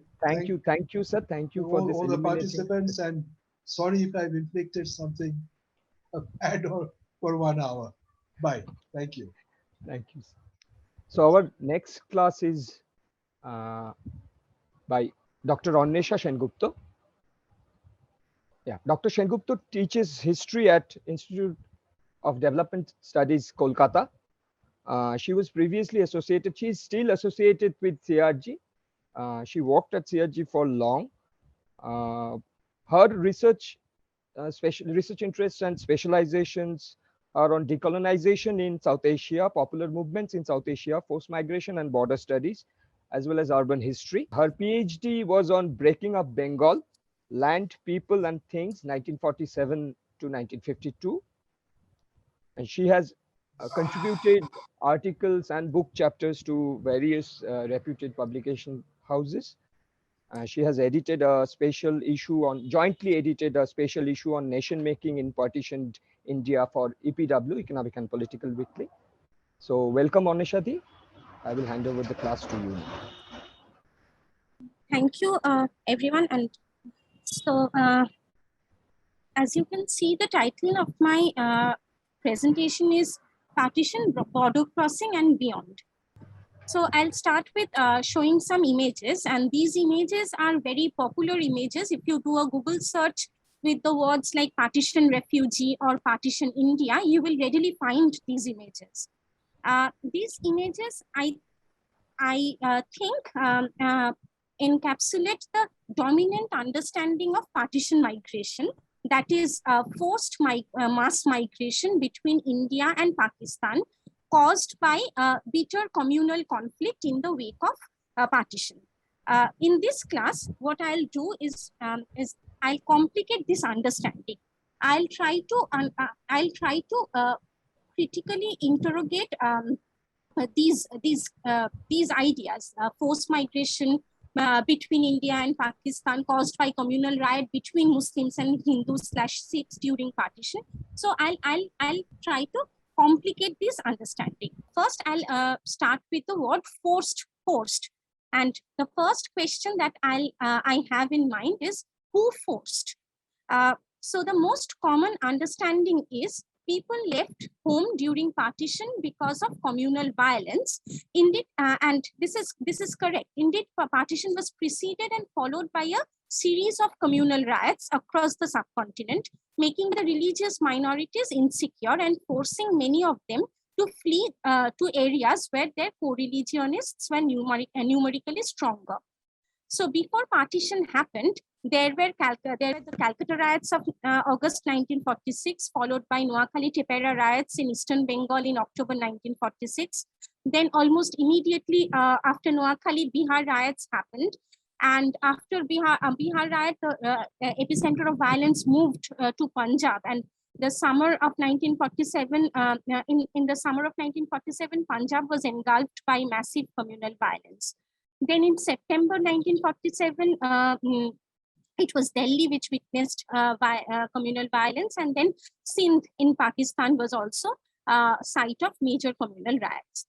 Thank you, sir. Thank you for all, this all the illuminating. participants, and sorry if I've inflicted something bad for 1 hour. Bye. Thank you. Thank you, sir. So our next class is by Dr. Anwesha Sengupta. Yeah, Dr. Sengupta teaches history at Institute of Development Studies, Kolkata. She was previously associated, she is still associated with CRG. She worked at CRG for long. Her research interests and specializations are on decolonization in South Asia, popular movements in South Asia, forced migration and border studies, as well as urban history. Her PhD was on breaking up Bengal, land, people and things, 1947 to 1952. And she has contributed articles and book chapters to various reputed publication houses. She has edited a special issue on, jointly edited a special issue on nation making in partitioned India for EPW, Economic and Political Weekly. So welcome, Anwesha Di. I will hand over the class to you now. Thank you, everyone. And so, as you can see, the title of my presentation is Partition, Border Crossing and Beyond. So I'll start with showing some images, and these images are very popular images. If you do a Google search with the words like partition refugee or partition India, you will readily find these images. These images, I think, encapsulate the dominant understanding of partition migration, that is forced mass migration between India and Pakistan caused by bitter communal conflict in the wake of partition. In this class, what I'll do is I'll complicate this understanding. I'll try to critically interrogate these ideas: forced migration between India and Pakistan caused by communal riot between Muslims and Hindus/Sikhs during partition. So I'll try to complicate this understanding. First, I'll start with the word forced. And the first question that I have in mind is, who forced? So the most common understanding is people left home during partition because of communal violence. Indeed, and this is correct. Indeed, partition was preceded and followed by a series of communal riots across the subcontinent, making the religious minorities insecure and forcing many of them to flee to areas where their co-religionists were numerically stronger. So before partition happened, there were the Calcutta riots of August 1946, followed by Noakhali Tepera riots in Eastern Bengal in October 1946. Then almost immediately after Noakhali, Bihar riots happened. And after Bihar riot, the epicenter of violence moved to Punjab. And the summer of 1947, in the summer of 1947, Punjab was engulfed by massive communal violence. Then in September 1947, it was Delhi which witnessed communal violence, and then Sindh in Pakistan was also site of major communal riots.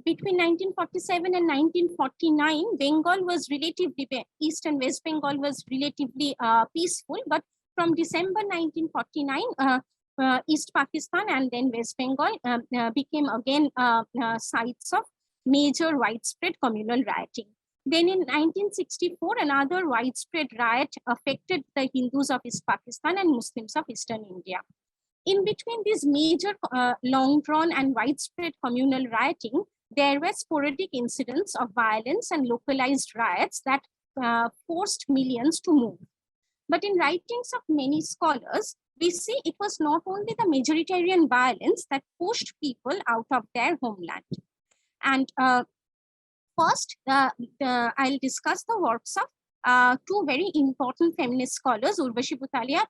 Between 1947 and 1949, Bengal was relatively, East and West Bengal was relatively peaceful, but from December 1949, East Pakistan and then West Bengal became again sites of major widespread communal rioting. Then in 1964, another widespread riot affected the Hindus of East Pakistan and Muslims of Eastern India. In between these major long-drawn and widespread communal rioting, there were sporadic incidents of violence and localized riots that forced millions to move. But in writings of many scholars, we see it was not only the majoritarian violence that pushed people out of their homeland. And first, I'll discuss the works of two very important feminist scholars, Urvashi Butalia,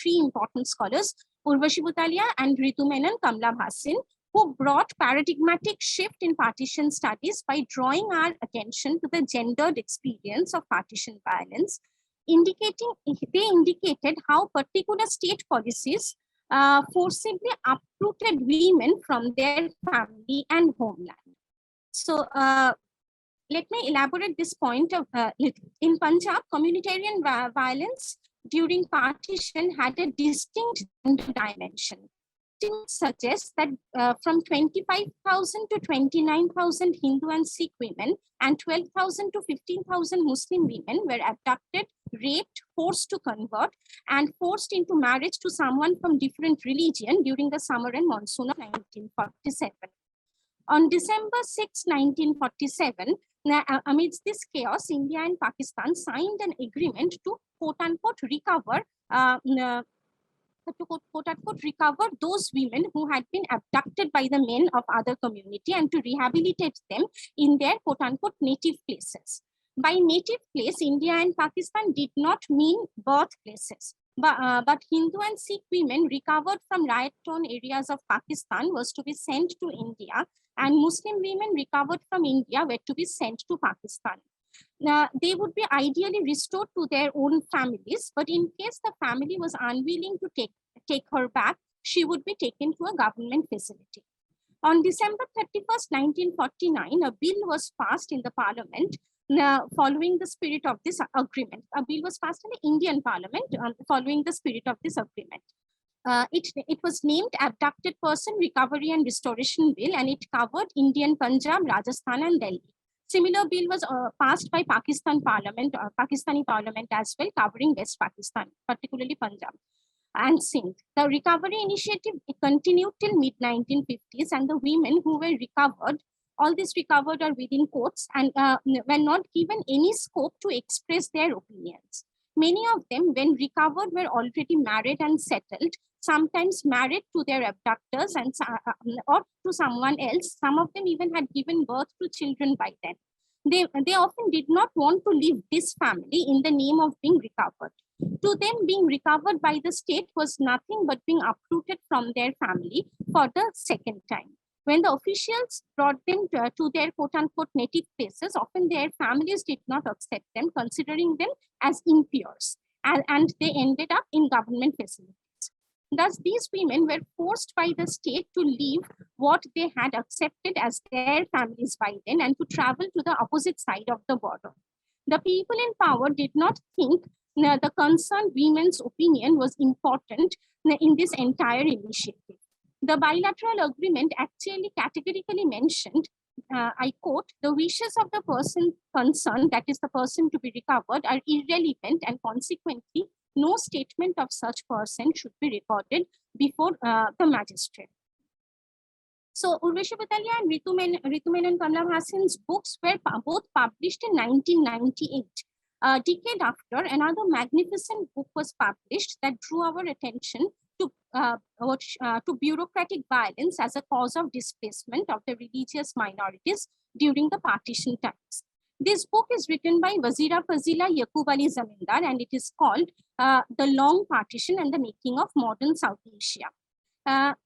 three important scholars, Urvashi Butalia and Ritu Menon Kamla Bhasin, who brought paradigmatic shift in partition studies by drawing our attention to the gendered experience of partition violence, they indicated how particular state policies forcibly uprooted women from their family and homeland. So let me elaborate this point of in Punjab, communitarian violence during partition had a distinct gender dimension. It suggests that from 25,000 to 29,000 Hindu and Sikh women and 12,000 to 15,000 Muslim women were abducted, raped, forced to convert, and forced into marriage to someone from different religion during the summer and monsoon of 1947. On December 6, 1947, amidst this chaos, India and Pakistan signed an agreement to quote-unquote recover those women who had been abducted by the men of other community and to rehabilitate them in their quote-unquote native places. By native place, India and Pakistan did not mean birthplaces, but Hindu and Sikh women recovered from riot-torn areas of Pakistan was to be sent to India, and Muslim women recovered from India were to be sent to Pakistan. Now, they would be ideally restored to their own families, but in case the family was unwilling to take her back, she would be taken to a government facility. On December 31st, 1949, a bill was passed in the parliament following the spirit of this agreement. A bill was passed in the Indian parliament following the spirit of this agreement. It was named Abducted Person Recovery and Restoration Bill, and it covered Indian Punjab, Rajasthan, and Delhi. Similar bill was passed by Pakistani parliament as well, covering West Pakistan, particularly Punjab and Sindh. The recovery initiative continued till mid-1950s, and the women who were recovered, all these recovered are within quotes, and were not given any scope to express their opinions. Many of them, when recovered, were already married and settled, sometimes married to their abductors and or to someone else. Some of them even had given birth to children by then. They often did not want to leave this family in the name of being recovered. To them, being recovered by the state was nothing but being uprooted from their family for the second time. When the officials brought them to their quote-unquote native places, often their families did not accept them, considering them as impures, and they ended up in government facilities. Thus, these women were forced by the state to leave what they had accepted as their families by then and to travel to the opposite side of the border. The people in power did not think the concerned women's opinion was important in this entire initiative. The bilateral agreement actually categorically mentioned, I quote, "the wishes of the person concerned, that is the person to be recovered, are irrelevant, and consequently, no statement of such person should be recorded before the magistrate." So Urvashi Batalia and Ritu Menon Kamla books were both published in 1998. A decade after, another magnificent book was published that drew our attention to bureaucratic violence as a cause of displacement of the religious minorities during the partition times. This book is written by Wazira Fazila Yaqub Ali Zamindar, and it is called The Long Partition and the Making of Modern South Asia.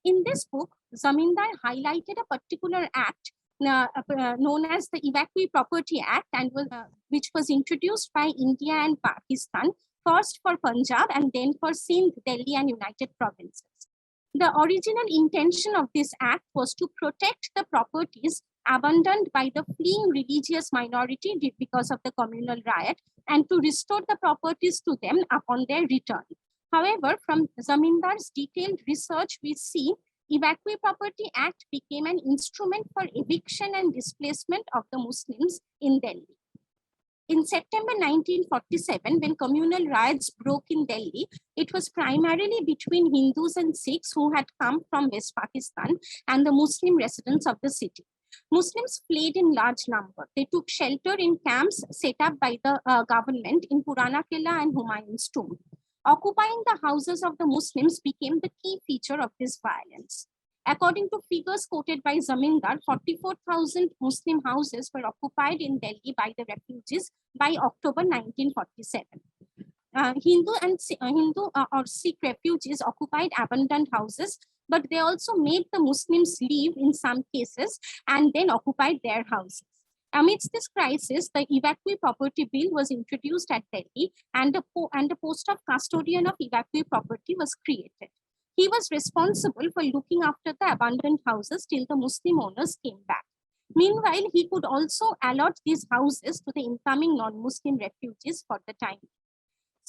In this book, Zamindar highlighted a particular act known as the Evacuee Property Act, and which was introduced by India and Pakistan, first for Punjab and then for Sindh, Delhi, and United Provinces. The original intention of this act was to protect the properties abandoned by the fleeing religious minority because of the communal riot and to restore the properties to them upon their return. However, from Zamindar's detailed research, we see Evacuee Property Act became an instrument for eviction and displacement of the Muslims in Delhi. In September 1947, when communal riots broke in Delhi, it was primarily between Hindus and Sikhs who had come from West Pakistan and the Muslim residents of the city. Muslims fled in large number. They took shelter in camps set up by the government in Purana Killa and Humayun's tomb. Occupying the houses of the Muslims became the key feature of this violence. According to figures quoted by Zamindar, 44,000 Muslim houses were occupied in Delhi by the refugees by October 1947. Hindu or Sikh refugees occupied abandoned houses, but they also made the Muslims leave in some cases and then occupied their houses. Amidst this crisis, the Evacuee Property Bill was introduced at Delhi, and the post of custodian of evacuee property was created. He was responsible for looking after the abandoned houses till the Muslim owners came back. Meanwhile, he could also allot these houses to the incoming non-Muslim refugees for the time.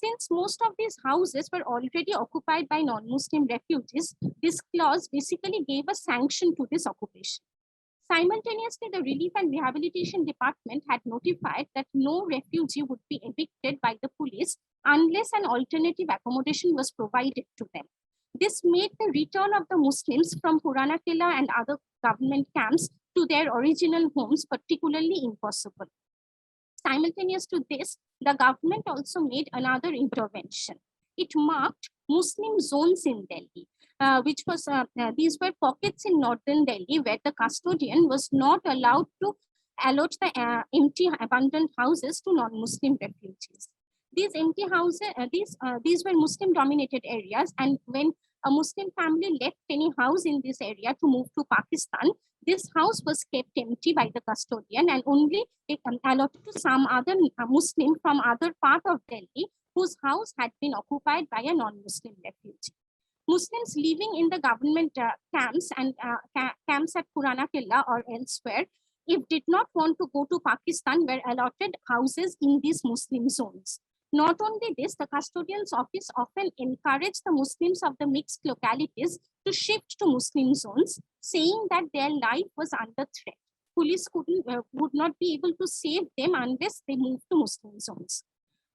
Since most of these houses were already occupied by non-Muslim refugees, this clause basically gave a sanction to this occupation. Simultaneously, the Relief and Rehabilitation Department had notified that no refugee would be evicted by the police unless an alternative accommodation was provided to them. This made the return of the Muslims from Purana Killa and other government camps to their original homes particularly impossible. Simultaneous to this, the government also made another intervention. It marked Muslim zones in Delhi, which was these were pockets in northern Delhi where the custodian was not allowed to allot the empty abandoned houses to non-Muslim refugees. These empty houses, these were Muslim-dominated areas, and when a Muslim family left any house in this area to move to Pakistan, this house was kept empty by the custodian and only allotted to some other Muslim from other part of Delhi whose house had been occupied by a non-Muslim refugee. Muslims living in the government camps and camps at Purana Killa or elsewhere, if did not want to go to Pakistan, were allotted houses in these Muslim zones. Not only this, the custodian's office often encouraged the Muslims of the mixed localities to shift to Muslim zones, saying that their life was under threat. Police would not be able to save them unless they moved to Muslim zones.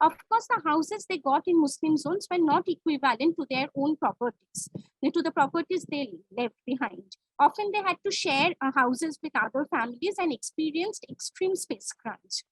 Of course, the houses they got in Muslim zones were not equivalent to their own properties, to the properties they left behind. Often they had to share houses with other families and experienced extreme space crunch.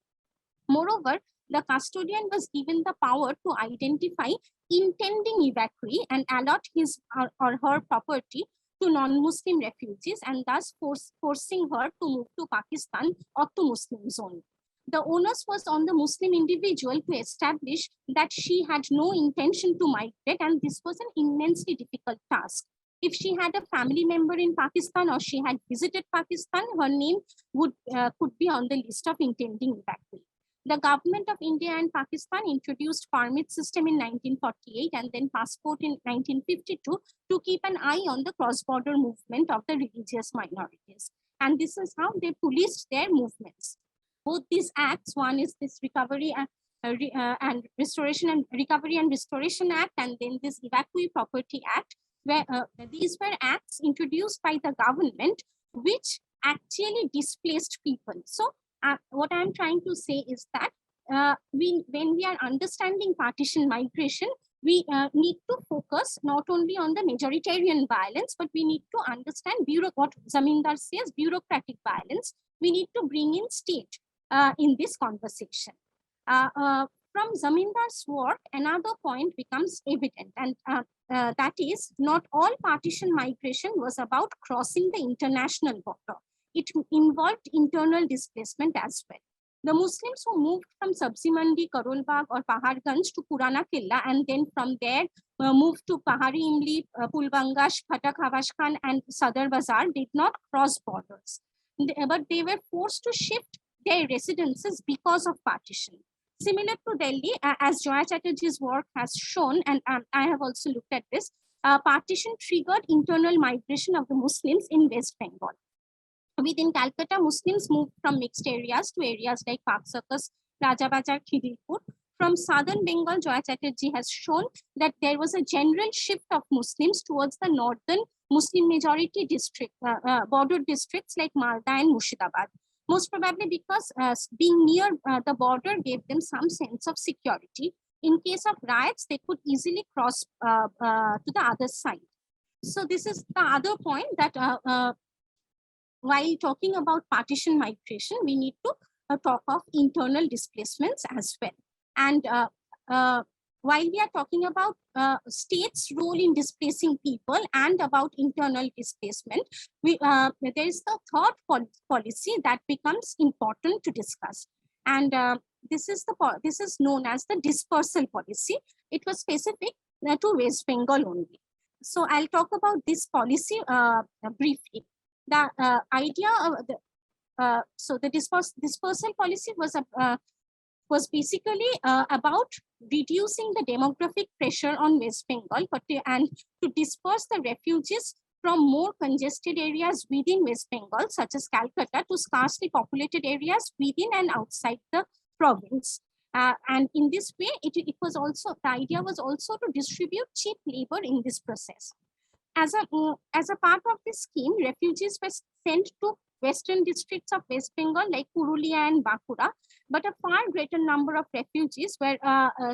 Moreover, The custodian was given the power to identify intending evacuee and allot his or her property to non-Muslim refugees, and thus forcing her to move to Pakistan or to Muslim zone. The onus was on the Muslim individual to establish that she had no intention to migrate, and this was an immensely difficult task. If she had a family member in Pakistan or she had visited Pakistan, her name could be on the list of intending evacuee. The government of India and Pakistan introduced permit system in 1948 and then passport in 1952 to keep an eye on the cross-border movement of the religious minorities. And this is how they policed their movements. Both these acts, one is this Recovery and Restoration and Recovery and Restoration Act, and then this Evacuee Property Act, where these were acts introduced by the government which actually displaced people. So what I'm trying to say is that when we are understanding partition migration, we need to focus not only on the majoritarian violence, but we need to understand what Zamindar says, bureaucratic violence. We need to bring in state in this conversation. From Zamindar's work, another point becomes evident, and that is, not all partition migration was about crossing the international border. It involved internal displacement as well. The Muslims who moved from Sabzi Mandi, Karol Bagh or Paharganj to Purana Killa and then from there moved to Pahari Imli, Pulbangash, Phatak Habash Khan and Sadar Bazar did not cross borders, but they were forced to shift their residences because of partition. Similar to Delhi, as Joya Chatterjee's work has shown, and I have also looked at this, partition triggered internal migration of the Muslims in West Bengal. Within Calcutta, Muslims moved from mixed areas to areas like Park Circus, Rajabazar, Khidirpur. From southern Bengal, Joya Chatterjee has shown that there was a general shift of Muslims towards the northern Muslim majority district, border districts like Malda and Murshidabad. Most probably because being near the border gave them some sense of security. In case of riots, they could easily cross to the other side. So this is the other point, that while talking about partition migration, we need to talk of internal displacements as well. And while we are talking about states' role in displacing people and about internal displacement, there is the third policy that becomes important to discuss. And this is known as the dispersal policy. It was specific to West Bengal only. So I'll talk about this policy briefly. The idea of the dispersal policy was basically about reducing the demographic pressure on West Bengal, and to disperse the refugees from more congested areas within West Bengal, such as Calcutta, to sparsely populated areas within and outside the province. And in this way, the idea was also to distribute cheap labor in this process. As a part of this scheme, refugees were sent to western districts of West Bengal like Purulia and Bankura, but a far greater number of refugees were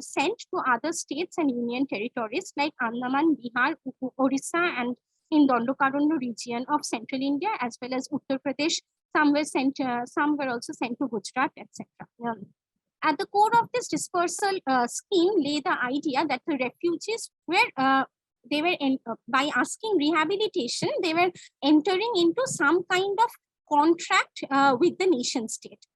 sent to other states and union territories like Andaman, Bihar, Orissa, and in Dandakaranya region of central India, as well as Uttar Pradesh. Some were also sent to Gujarat, etc. At the core of this dispersal scheme lay the idea that the refugees were by asking rehabilitation, they were entering into some kind of contract with the nation state.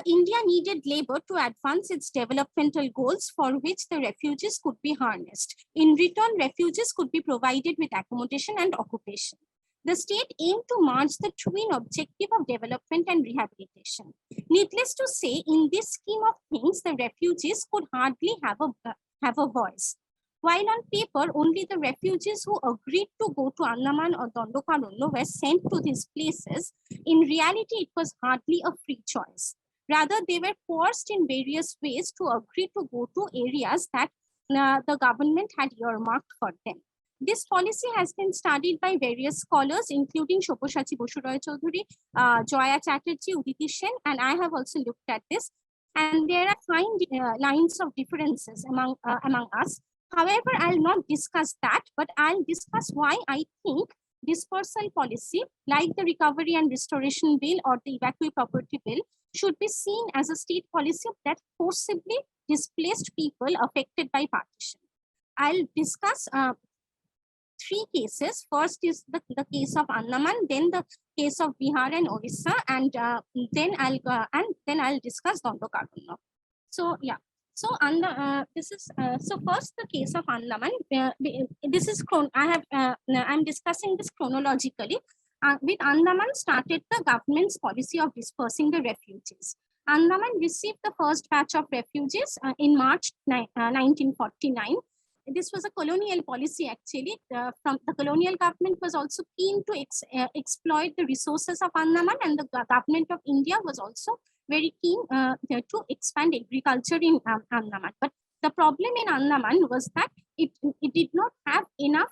India needed labor to advance its developmental goals, for which the refugees could be harnessed. In return, refugees could be provided with accommodation and occupation. The state aimed to merge the twin objective of development and rehabilitation. Needless to say, in this scheme of things, the refugees could hardly have a voice. While on paper, only the refugees who agreed to go to Andaman or Dandakaranya were sent to these places, in reality, it was hardly a free choice. Rather, they were forced in various ways to agree to go to areas that the government had earmarked for them. This policy has been studied by various scholars, including Shoposhachi Bosu Roy Choudhury, Joya Chatterjee, Uditi Sen, and I have also looked at this. And there are fine lines of differences among us. However, I'll not discuss that, but I'll discuss why I think dispersal policy, like the Recovery and Restoration Bill or the Evacuee Property Bill, should be seen as a state policy that forcibly displaced people affected by partition. I'll discuss three cases. First is the case of Andaman, then the case of Bihar and Orissa, and then I'll discuss Dondokarno. So yeah. So this is so first the case of Andaman. This is I'm discussing this chronologically. With Andaman started the government's policy of dispersing the refugees. Andaman received the first batch of refugees in March 1949. This was a colonial policy actually. From the colonial government was also keen to exploit the resources of Andaman, and the government of India was also very keen to expand agriculture in Andaman. But the problem in Andaman was that it did not have enough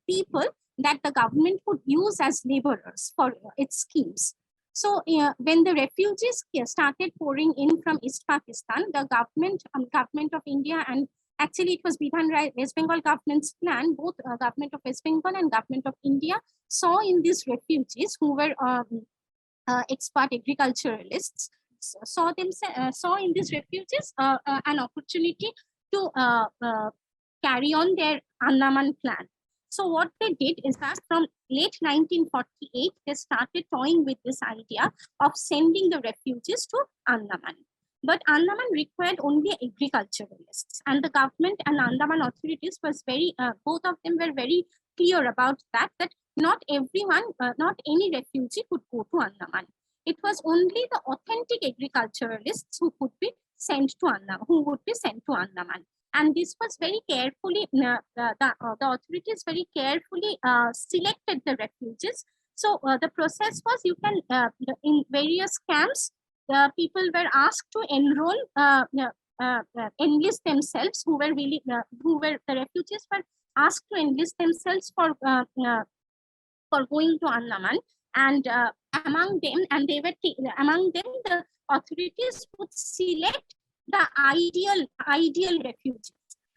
people that the government would use as laborers for its schemes. So when the refugees started pouring in from East Pakistan, the government of India, and actually it was West Bengal government's plan, both government of West Bengal and government of India saw in these refugees who were expert agriculturalists, saw in these refugees an opportunity to carry on their Andaman plan. So what they did is that from late 1948, they started toying with this idea of sending the refugees to Andaman. But Andaman required only agriculturalists, and the government and Andaman authorities was both of them were very clear about that not everyone, not any refugee could go to Andaman. It was only the authentic agriculturalists who could be sent to Andaman, And this was very carefully, the authorities very carefully selected the refugees. So the process was, you can, in various camps, the people were asked to enroll, enlist themselves, the refugees were asked to enlist themselves for going to Andaman, and among them, the authorities would select the ideal refugees.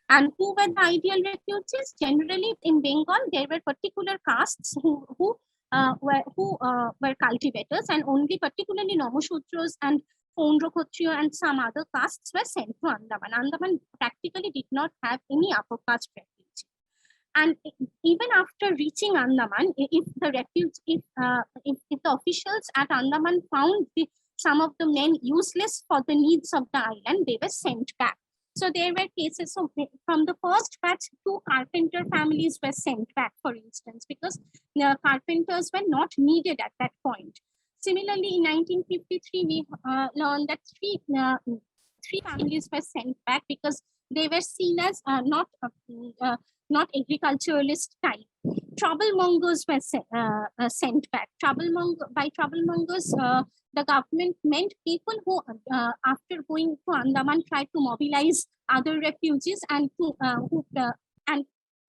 And who were the ideal refugees? Generally, in Bengal, there were particular castes who were cultivators, and only particularly Nomoshudras and Pondrokotriya and some other castes were sent to Andaman. Andaman practically did not have any upper caste refugee. And even after reaching Andaman, if the officials at Andaman found some of the men useless for the needs of the island, they were sent back. So there were cases of, from the first batch, 2 carpenter families were sent back, for instance, because the carpenters were not needed at that point. Similarly, in 1953, we learned that three families were sent back because they were seen as not agriculturalist type. Troublemongers were sent back. By troublemongers, the government meant people who, after going to Andaman, tried to mobilize other refugees and and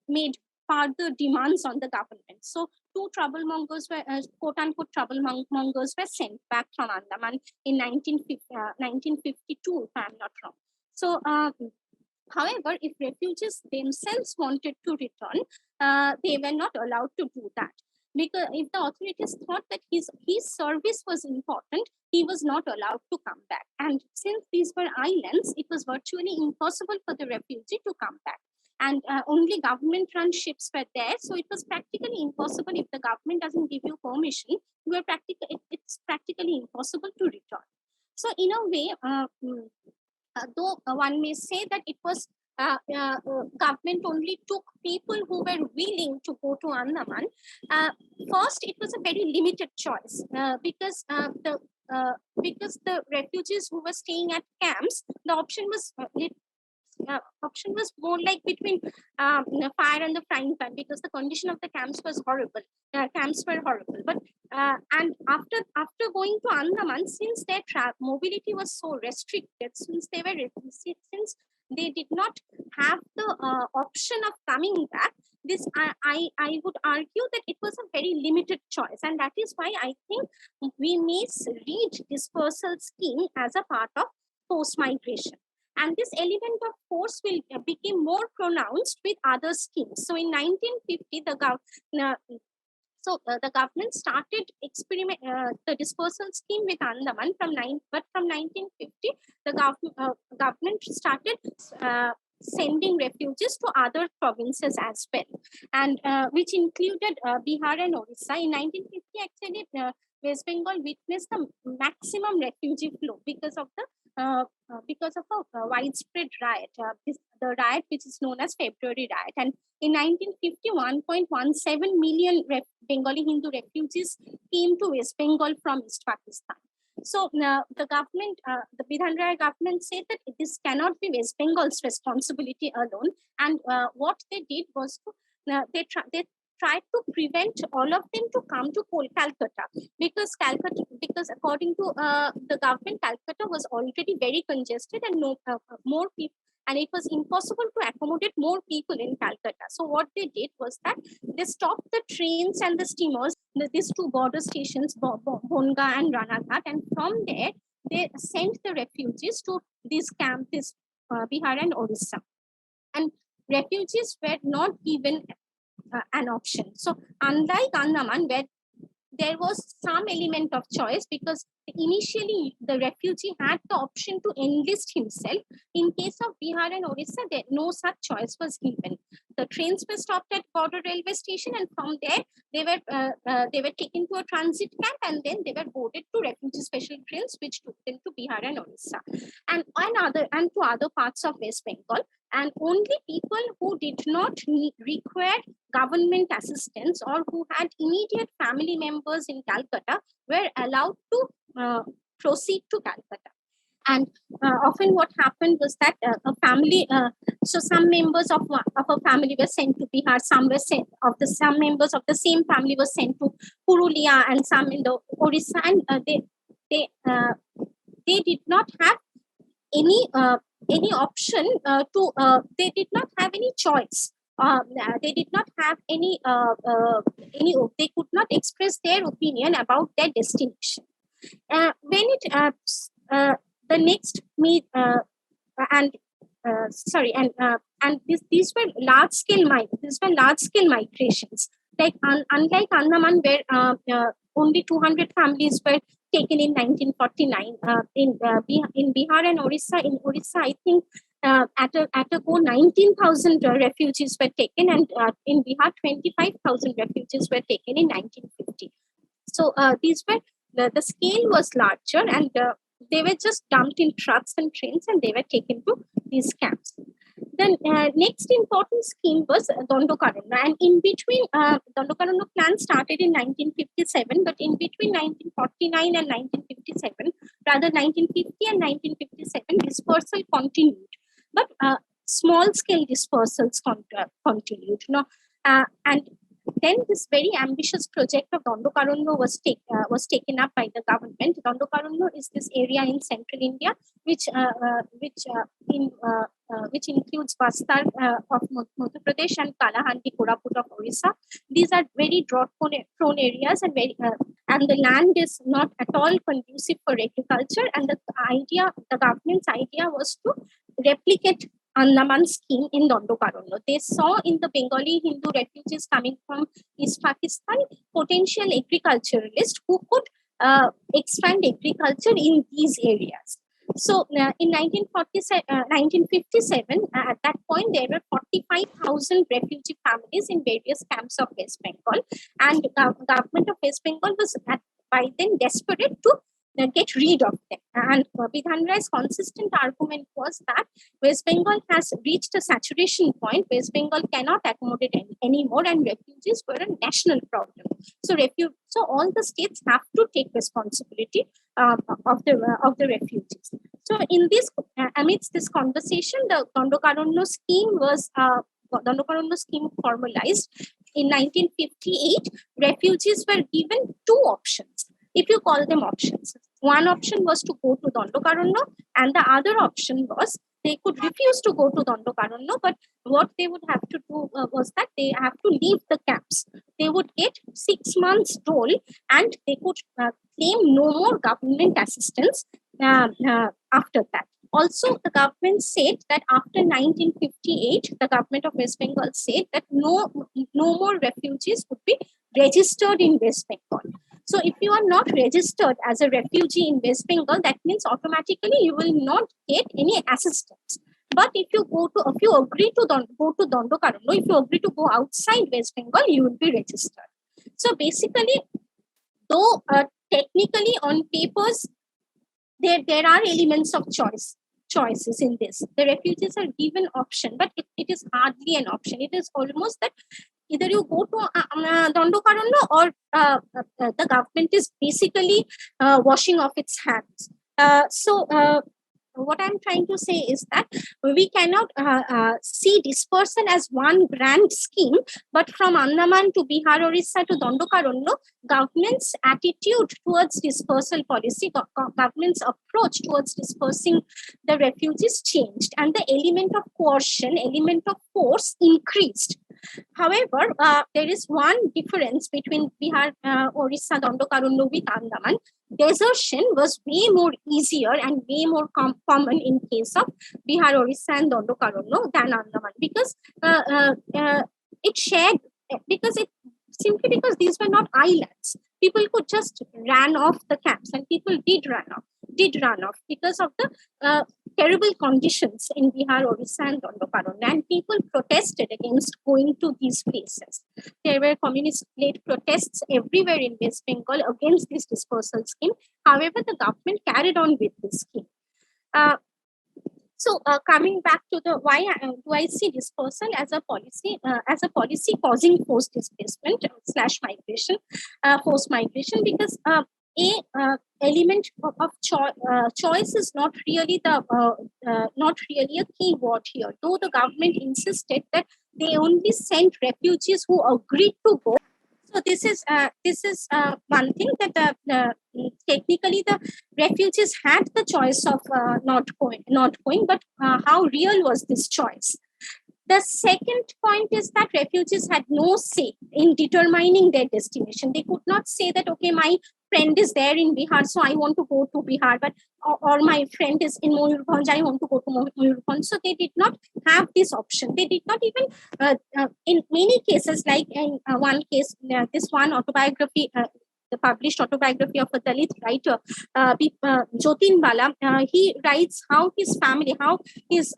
made further demands on the government. So 2 troublemongers were, quote-unquote troublemongers, were sent back from Andaman in 1952, if I'm not wrong. So, however, if refugees themselves wanted to return, they were not allowed to do that. Because if the authorities thought that his service was important, he was not allowed to come back. And since these were islands, it was virtually impossible for the refugee to come back. And only government-run ships were there, so it was practically impossible. If the government doesn't give you permission, it's practically impossible to return. So in a way, though one may say that it was government only took people who were willing to go to Andaman. First, it was a very limited choice because the refugees who were staying at camps, the option was more like between fire and the frying pan, because the condition of the camps was horrible. Camps were horrible. But and after going to Andaman, since their mobility was so restricted, since they did not have the option of coming back, this I would argue that it was a very limited choice, and that is why I think we may read dispersal scheme as a part of forced migration. And this element of force will become more pronounced with other schemes. So in 1950, So the government started the dispersal scheme with Andaman but from 1950, the government started sending refugees to other provinces as well, and which included Bihar and Orissa. In 1950, actually, West Bengal witnessed the maximum refugee flow because of a widespread riot, the riot which is known as February riot. And in 1950, 1.17 million Bengali Hindu refugees came to West Bengal from East Pakistan. So the government, the Bidhan Rai government said that this cannot be West Bengal's responsibility alone. And what they did was they tried to prevent all of them to come to Calcutta, because according to the government, Calcutta was already very congested and more people, and it was impossible to accommodate more people in Calcutta. So what they did was that they stopped the trains and the steamers, these two border stations, Bonga and Ranaghat, and from there they sent the refugees to this camp, Bihar and Orissa. And refugees were not given an option. So unlike Andaman, where there was some element of choice, because initially the refugee had the option to enlist himself. In case of Bihar and Orissa, no such choice was given. The trains were stopped at border railway station, and from there they were taken to a transit camp, and then they were boarded to refugee special trains which took them to Bihar and Orissa and to other parts of West Bengal. And only people who did not require government assistance or who had immediate family members in Calcutta were allowed to proceed to Calcutta. And often what happened was that a family, so some members of a family were sent to Bihar, some members of the same family were sent to Purulia, and some in the Orissa, and they did not have any option they did not have any choice. They did not have they could not express their opinion about their destination. When it the next meet and these were large scale migrations. Like unlike Andaman, where only 200 families were taken in 1949. In Bihar and Orissa, I think at a go 19,000 refugees were taken, and in Bihar 25,000 refugees were taken in 1950. So these were the scale was larger, and they were just dumped in trucks and trains, and they were taken to these camps. The next important scheme was Dandokaranya, and in between, Dandokaranya plan started in 1957, but in between 1949 and 1957, rather 1950 and 1957, dispersal continued, but small scale dispersals continued. And then this very ambitious project of Dandokaranya was taken up by the government. Dandokaranya is this area in central India, which includes Bastar of Madhya Pradesh and Kalahandi, Koraput of Orissa. These are very drought-prone areas, and the land is not at all conducive for agriculture. And the government's idea was to replicate Andaman scheme in Dandokaranya. They saw in the Bengali Hindu refugees coming from East Pakistan potential agriculturalists who could expand agriculture in these areas. So in 1957, at that point, there were 45,000 refugee families in various camps of West Bengal, and the government of West Bengal was by then desperate to get rid of them. And Bidhan Rai's consistent argument was that West Bengal has reached a saturation point. West Bengal cannot accommodate anymore, and refugees were a national problem. So all the states have to take responsibility of the refugees. So in this, amidst this conversation, the Dandokaranya scheme formalized. In 1958, refugees were given two options, if you call them options. One option was to go to Dandokaranya, and the other option was they could refuse to go to Dandokaranya, but what they would have to do was that they have to leave the camps. They would get 6 months dole, and they could claim no more government assistance after that. Also, the government said that after 1958, the government of West Bengal said that no more refugees would be registered in West Bengal. So if you are not registered as a refugee in West Bengal, that means automatically you will not get any assistance. But if you agree to go to Dandokaranya, if you agree to go outside West Bengal, you will be registered. So basically, though technically on papers, there are elements of choices in this. The refugees are given option, but it is hardly an option. It is almost that either you go to Dandokaranya or the government is basically washing off its hands. What I'm trying to say is that we cannot see dispersal as one grand scheme, but from Andaman to Bihar, Orissa to Dandokaranya, government's attitude towards dispersal policy, government's approach towards dispersing the refugees changed, and the element of coercion, element of force increased. However, there is one difference between Bihar, Orissa, Dandokaranya with Andaman. Desertion was way more easier and way more common in case of Bihar, Orissa and Dandokaranya than Andaman, because it shared, because these were not islands. People could just run off the camps, and people did run off because of the terrible conditions in Bihar, Orissa and Dandokaranya, and people protested against going to these places. There were communist-led protests everywhere in West Bengal against this dispersal scheme. However, the government carried on with this scheme. Coming back to the why do I see dispersal as a policy causing forced displacement / migration, forced migration, because element of choice is not really a key word here. Though the government insisted that they only sent refugees who agreed to go. So this is one thing, that technically the refugees had the choice of not going, but how real was this choice? The second point is that refugees had no say in determining their destination. They could not say that, okay, my friend is there in Bihar, so I want to go to Bihar, but or my friend is in Mayurbhanj, I want to go to Mayurbhanj. So they did not have this option. They did not even, in many cases, like in one case, this one autobiography, the published autobiography of a Dalit writer, Jotin Bala, he writes how his family, how his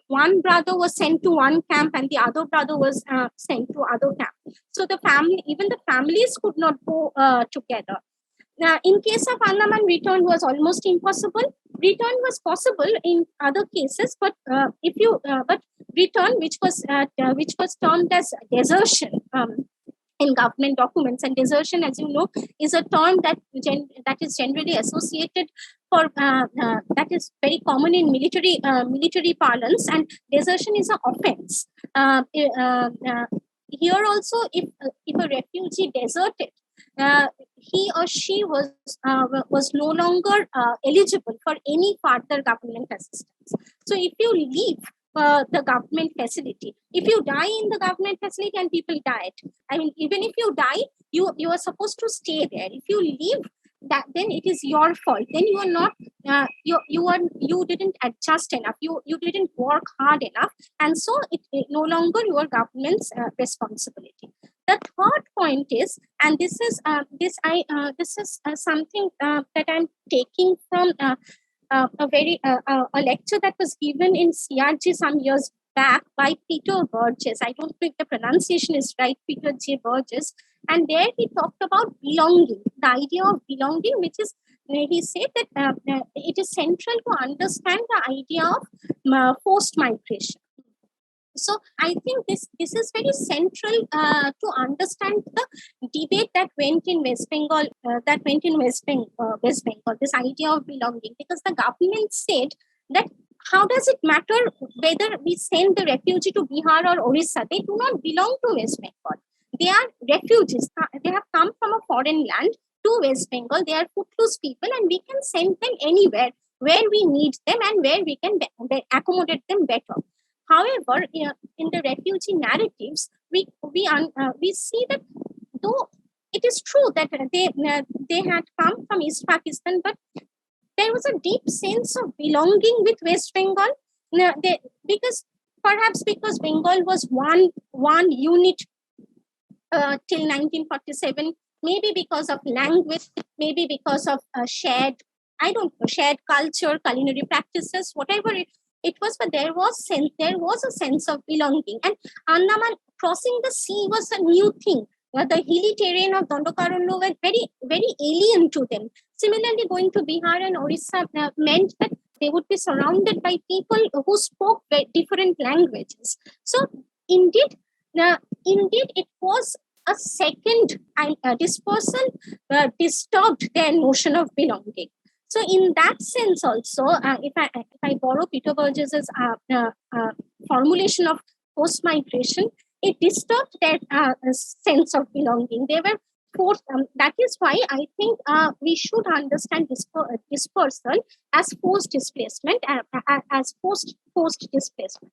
one brother was sent to one camp and the other brother was sent to other camp. So the family, even the families could not go together. In case of Andaman, return was almost impossible. Return was possible in other cases, but but return, which was termed as desertion in government documents, and desertion, as you know, is a term that is generally associated for that is very common in military parlance, and desertion is an offense. Here also, if a refugee deserted, he or she was no longer eligible for any further government assistance. So if you leave the government facility, if you die in the government facility, and people died, I mean, even if you die, you are supposed to stay there. If you leave, that then it is your fault. Then you are not you didn't adjust enough, you didn't work hard enough, and so it no longer your government's responsibility. The third point is, and this is something that I'm taking from a lecture that was given in CRG some years back by Peter Burgess. I don't know if the pronunciation is right, Peter J. Burgess. And there he talked about belonging, the idea of belonging, which is, he said that it is central to understand the idea of forced migration. So I think this is very central to understand the debate that went in West Bengal, this idea of belonging, because the government said that how does it matter whether we send the refugee to Bihar or Orissa? They do not belong to West Bengal. They are refugees. They have come from a foreign land to West Bengal. They are footloose people, and we can send them anywhere where we need them and where we can accommodate them better. However, in the refugee narratives, we see that though it is true that they had come from East Pakistan, but there was a deep sense of belonging with West Bengal, because Bengal was one unit till 1947, maybe because of language, maybe because of shared, I don't know, shared culture, culinary practices, whatever it was, but there was a sense of belonging. And Andaman crossing the sea was a new thing. The hilly terrain of Dandakaranya were very, very alien to them. Similarly, going to Bihar and Orissa meant that they would be surrounded by people who spoke different languages. So indeed, it was a second dispersal disturbed their notion of belonging. So in that sense also, if I borrow Peter Burgess's formulation of post-migration, it disturbed their sense of belonging. They were forced, that is why I think we should understand dispersal as forced displacement, as forced displacement.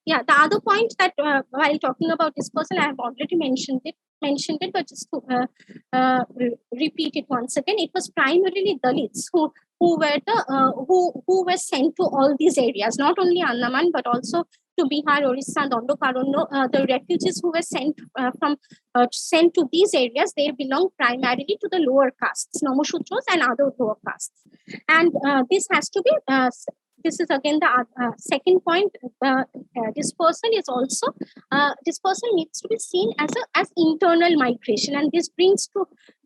Yeah, the other point that while talking about dispersal, I have already mentioned it, but just to repeat it once again, it was primarily Dalits who were sent to all these areas, not only Andaman but also to Bihar, Orissa, and Dandakaranya. The refugees who were sent to these areas, they belong primarily to the lower castes, Namashudras and other lower castes, and this has to be. This is again the second point. Dispersal is also dispersal needs to be seen as internal migration, and this brings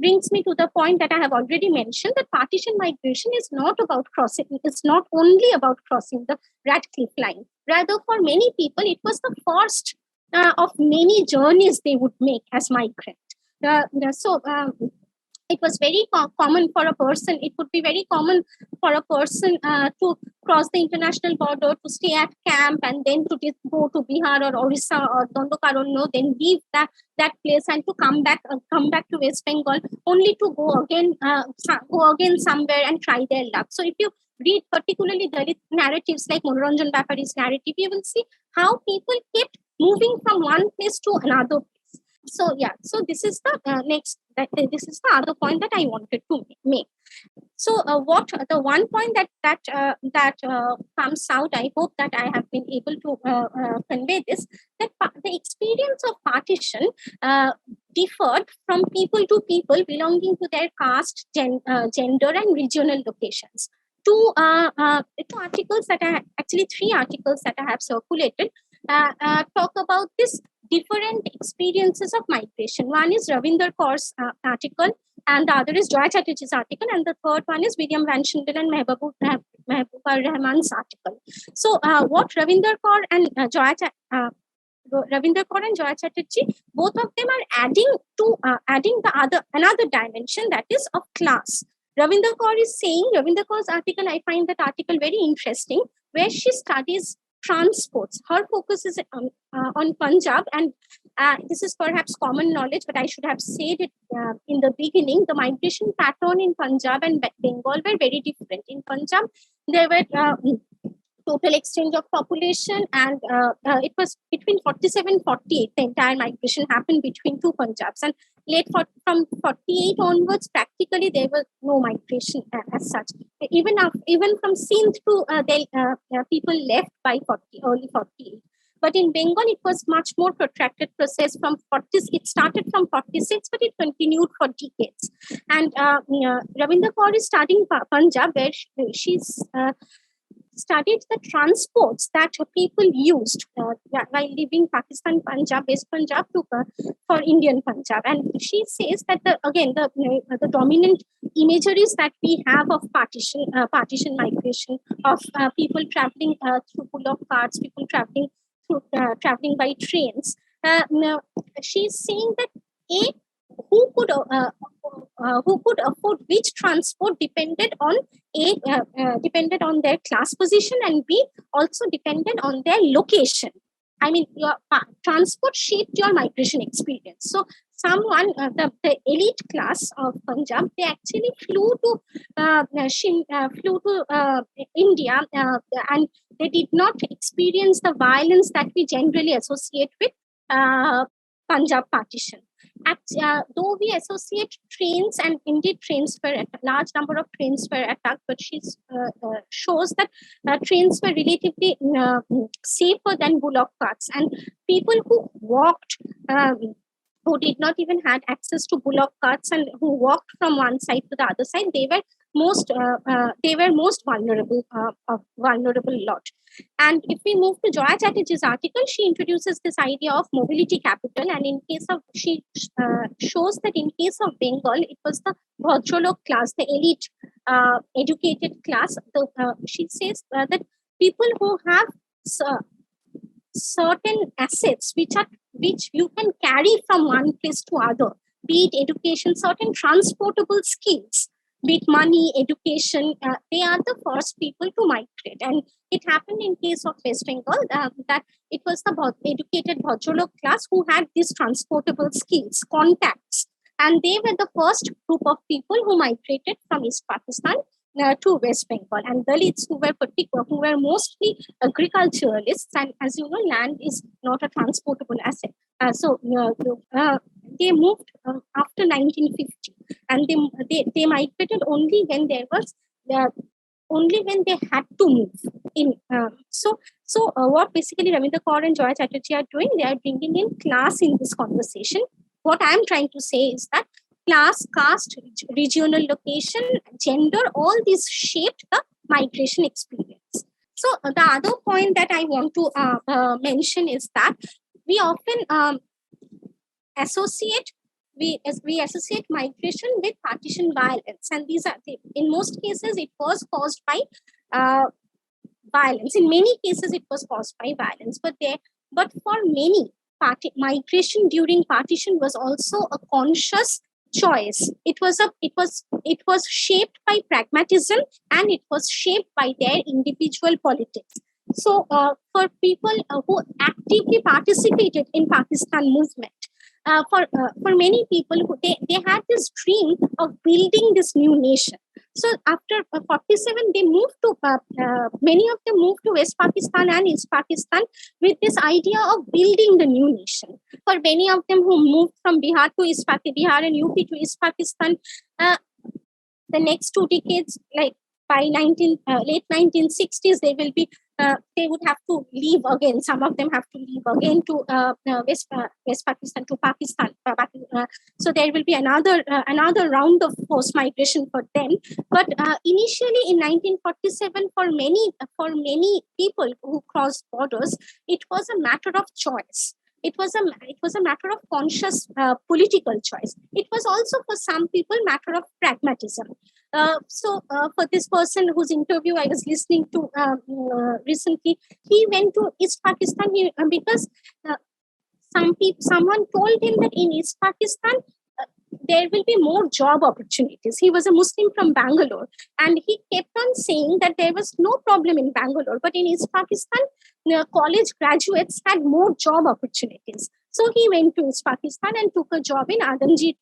me to the point that I have already mentioned, that partition migration is not about crossing. It's not only about crossing the Radcliffe line. Rather, for many people, it was the first of many journeys they would make as migrants. It was very common for a person. It would be very common for a person to cross the international border, to stay at camp, and then to go to Bihar or Orissa or Dandakaranya, then leave that place and to come back to West Bengal, only to go again somewhere and try their luck. So if you read particularly Dalit narratives like Monoranjan Bapari's narrative, you will see how people kept moving from one place to another place. So yeah, so this is the this is the other point that I wanted to make. So the one point that comes out, I hope that I have been able to convey this, that the experience of partition differed from people to people belonging to their caste, gender, and regional locations. Two articles that three articles that I have circulated talk about this different experiences of migration. One is Ravinder Kaur's article, and the other is Joy Chatterjee's article, and the third one is William Van Schindel and Mehbooba Rahman's article. So what Ravinder Kaur and Joy Chatterjee, both of them are adding another dimension, that is of class. Ravinder Kaur's article, I find that article very interesting, where she studies transports. Her focus is on Punjab, and this is perhaps common knowledge, but I should have said it in the beginning. The migration pattern in Punjab and Bengal were very different. In Punjab, there were total exchange of population, and it was between 47-48. The entire migration happened between two Punjabs, and from 48 onwards, practically there was no migration as such. Even from Sindh to people left by early 48. But in Bengal, it was much more protracted process. It started from 46, but it continued for decades. And Ravinder Kaur is studying Punjab, where she's studied the transports that people used while leaving Pakistan, Punjab, West Punjab for Indian Punjab. And she says that the dominant imageries that we have of partition migration, of people traveling through bullock carts, people traveling by trains. She's saying that who could afford which transport depended on their class position, and B, also depended on their location. I mean, your transport shaped your migration experience. So someone, the elite class of Punjab, they actually flew to India, and they did not experience the violence that we generally associate with Punjab partition. Though we associate trains, and indeed large number of trains were attacked, but she shows that trains were relatively safer than bullock carts, and people who walked who did not even had access to bullock carts and who walked from one side to the other side, they were most vulnerable lot. And if we move to Joya Chatterjee's article, she introduces this idea of mobility capital, and in case of she shows that in case of Bengal, it was the Bhadralok class, the elite educated class. She says that people who have certain assets which you can carry from one place to other, be it education, certain transportable skills, be it money, education, they are the first people to migrate. And it happened in case of West Bengal that it was the educated Bhadralok class who had these transportable skills, contacts, and they were the first group of people who migrated from East Pakistan to West Bengal. And Dalits who were mostly agriculturalists, and as you know, land is not a transportable asset. They moved after 1950, and they migrated only when there was only when they had to move in. What basically Ravindra Kaur and Joya Chatterjee are doing, they are bringing in class in this conversation. What I'm trying to say is that class, caste, regional location, gender, all these shaped the migration experience. So the other point that I want to mention is that we often associate migration with partition violence, and these are in most cases it was caused by violence. In many cases it was caused by violence, but for many, migration during partition was also a conscious choice. It was shaped by pragmatism, and it was shaped by their individual politics. So for people who actively participated in Pakistan movement, for many people who they had this dream of building this new nation. So after 47, they moved to many of them moved to West Pakistan and East Pakistan with this idea of building the new nation. For many of them who moved from Bihar to East Pakistan, Bihar and UP to East Pakistan, the next 2 decades, like by late 1960s, they would have to leave again. Some of them have to leave again to West Pakistan, to Pakistan. So there will be another round of forced migration for them. But initially in 1947, for many people who crossed borders, it was a matter of choice. It was a matter of conscious political choice. It was also for some people matter of pragmatism. For this person whose interview I was listening to recently, he went to East Pakistan because someone told him that in East Pakistan there will be more job opportunities. He was a Muslim from Bangalore, and he kept on saying that there was no problem in Bangalore, but in East Pakistan, college graduates had more job opportunities. So he went to East Pakistan and took a job in Adamji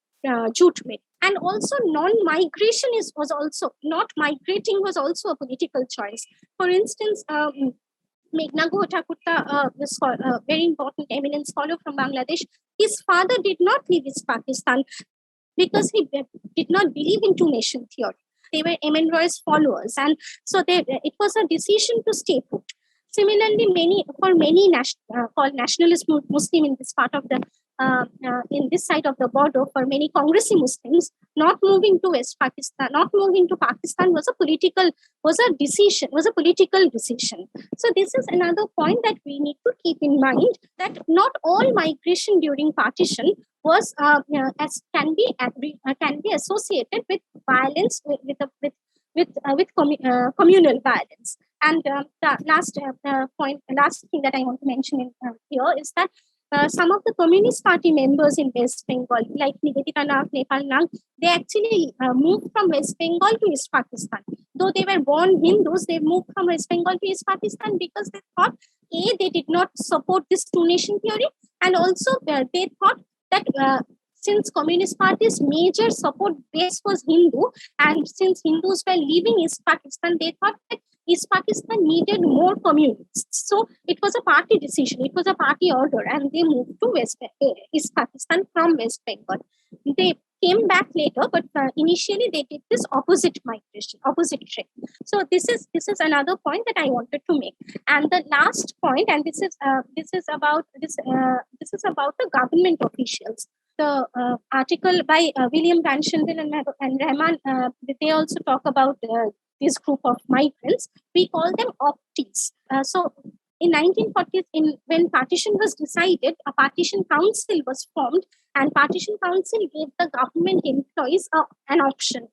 jute mill. And also non-migration was also not migrating was also a political choice. For instance, Meghna Guha Thakurta, a very important eminent scholar from Bangladesh, his father did not leave East Pakistan because he did not believe in two-nation theory. They were M.N. Roy's followers, and so it was a decision to stay put. Similarly, many called nationalist Muslim in this part of the in this side of the border, for many Congressi Muslims, not moving to West Pakistan, not moving to Pakistan was a political decision. So this is another point that we need to keep in mind, that not all migration during partition was can be associated with violence, with communal violence. And the last thing that I want to mention here is that some of the Communist Party members in West Bengal, like Nivedita Nag, Nepal Nag, they actually moved from West Bengal to East Pakistan. Though they were born Hindus, they moved from West Bengal to East Pakistan because they thought, they did not support this two-nation theory, and also they thought that since Communist Party's major support base was Hindu, and since Hindus were leaving East Pakistan, they thought that East Pakistan needed more communists. So it was a party decision, it was a party order, and they moved to East Pakistan from West Bengal. They came back later, but initially they did this opposite migration, opposite trend. So this is another point that I wanted to make. And the last point, and this is about the government officials. article by William Ranshendel and Rahman, they also talk about this group of migrants. We call them optees. So in 1940s, when partition was decided, a partition council was formed, and partition council gave the government employees an option.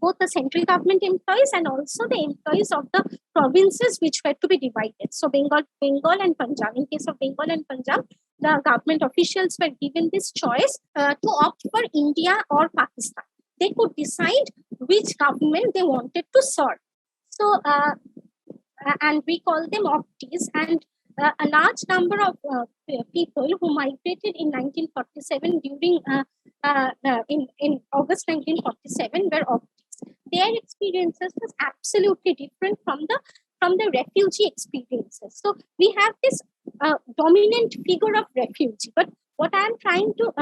Both the central government employees and also the employees of the provinces which were to be divided. So Bengal and Punjab. In case of Bengal and Punjab, the government officials were given this choice to opt for India or Pakistan. They could decide which government they wanted to serve. So, and we call them optees. And a large number of people who migrated in 1947 during in August 1947 were optees. Their experiences was absolutely different from the refugee experiences. So we have this dominant figure of refugee, but what I'm trying to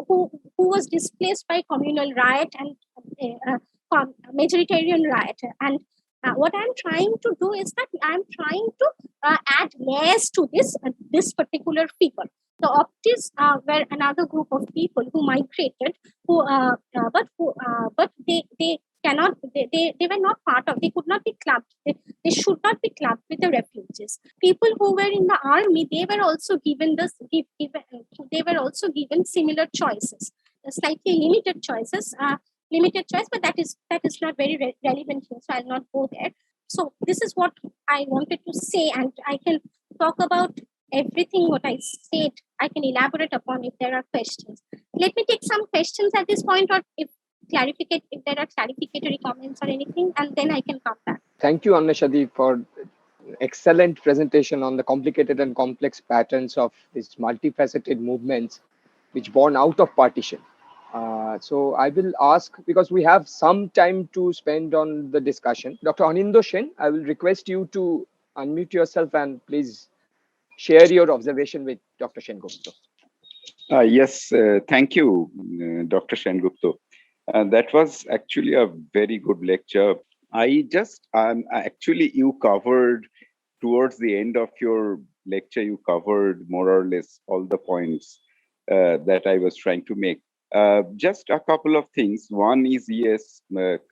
who was displaced by communal riot and majoritarian riot, and what I'm trying to do is that I'm trying to add layers to this particular figure. The optees were another group of people who migrated, but they cannot, they were not part of, they could not be clubbed, they should not be clubbed with the refugees. People who were in the army, they were also given they were also given similar choices, slightly limited choices, but that is not very relevant here, so I'll not go there. So this is what I wanted to say, and I can talk about everything what I said. I can elaborate upon if there are questions. Let me take some questions at this point, or if there are clarificatory comments or anything, and then I can come back. Thank you, Anwesha, for excellent presentation on the complicated and complex patterns of these multifaceted movements which born out of partition. So I will ask, because we have some time to spend on the discussion. Dr. Anindo Sen, I will request you to unmute yourself and please share your observation with Dr. Sengupta. Yes, thank you, Dr. Sengupta. That was actually a very good lecture. Actually, you covered, towards the end of your lecture, you covered more or less all the points that I was trying to make. Just a couple of things. One is, yes,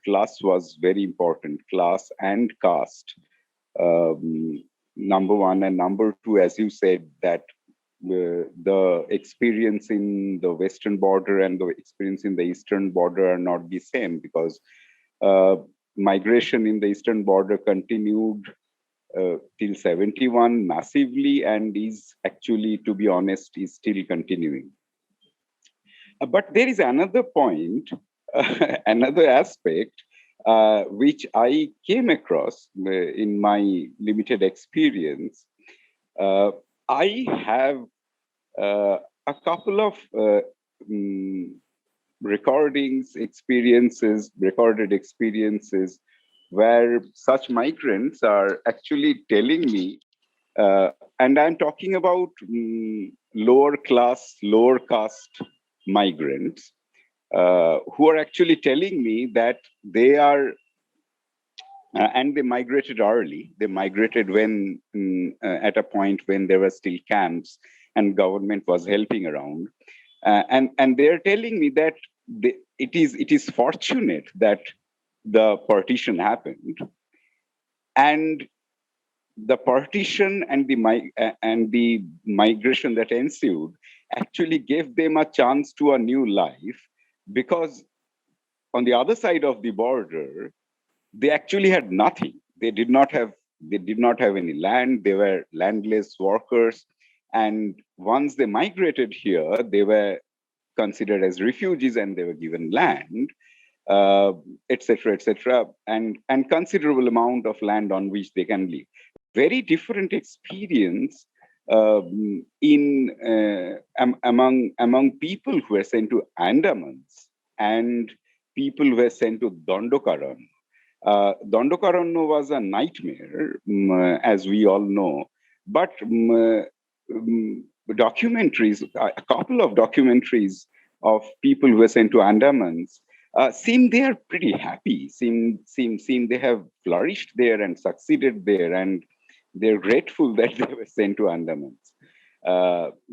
class was very important, class and caste. Number one, and number two, as you said, that the experience in the western border and the experience in the eastern border are not the same, because migration in the eastern border continued till 71 massively, and is actually, to be honest, is still continuing. But there is another point, another aspect, which I came across in my limited experience. I have a couple of recorded experiences where such migrants are actually telling me, and I'm talking about lower caste migrants, who are actually telling me that they are, and they migrated early. They migrated when, at a point when there were still camps and government was helping around. And they're telling me that it is fortunate that the partition happened, and the partition and the migration that ensued actually gave them a chance to a new life, because on the other side of the border, they actually had nothing. They did not have any land. They were landless workers. And once they migrated here, they were considered as refugees and they were given land, etc., and considerable amount of land on which they can live. Very different experience among people who were sent to Andamans and people who were sent to Dandokaran. Dandokaran was a nightmare, as we all know, but documentaries, a couple of documentaries of people who were sent to Andamans, seem they are pretty happy, seem they have flourished there and succeeded there, and they're grateful that they were sent to Andamans.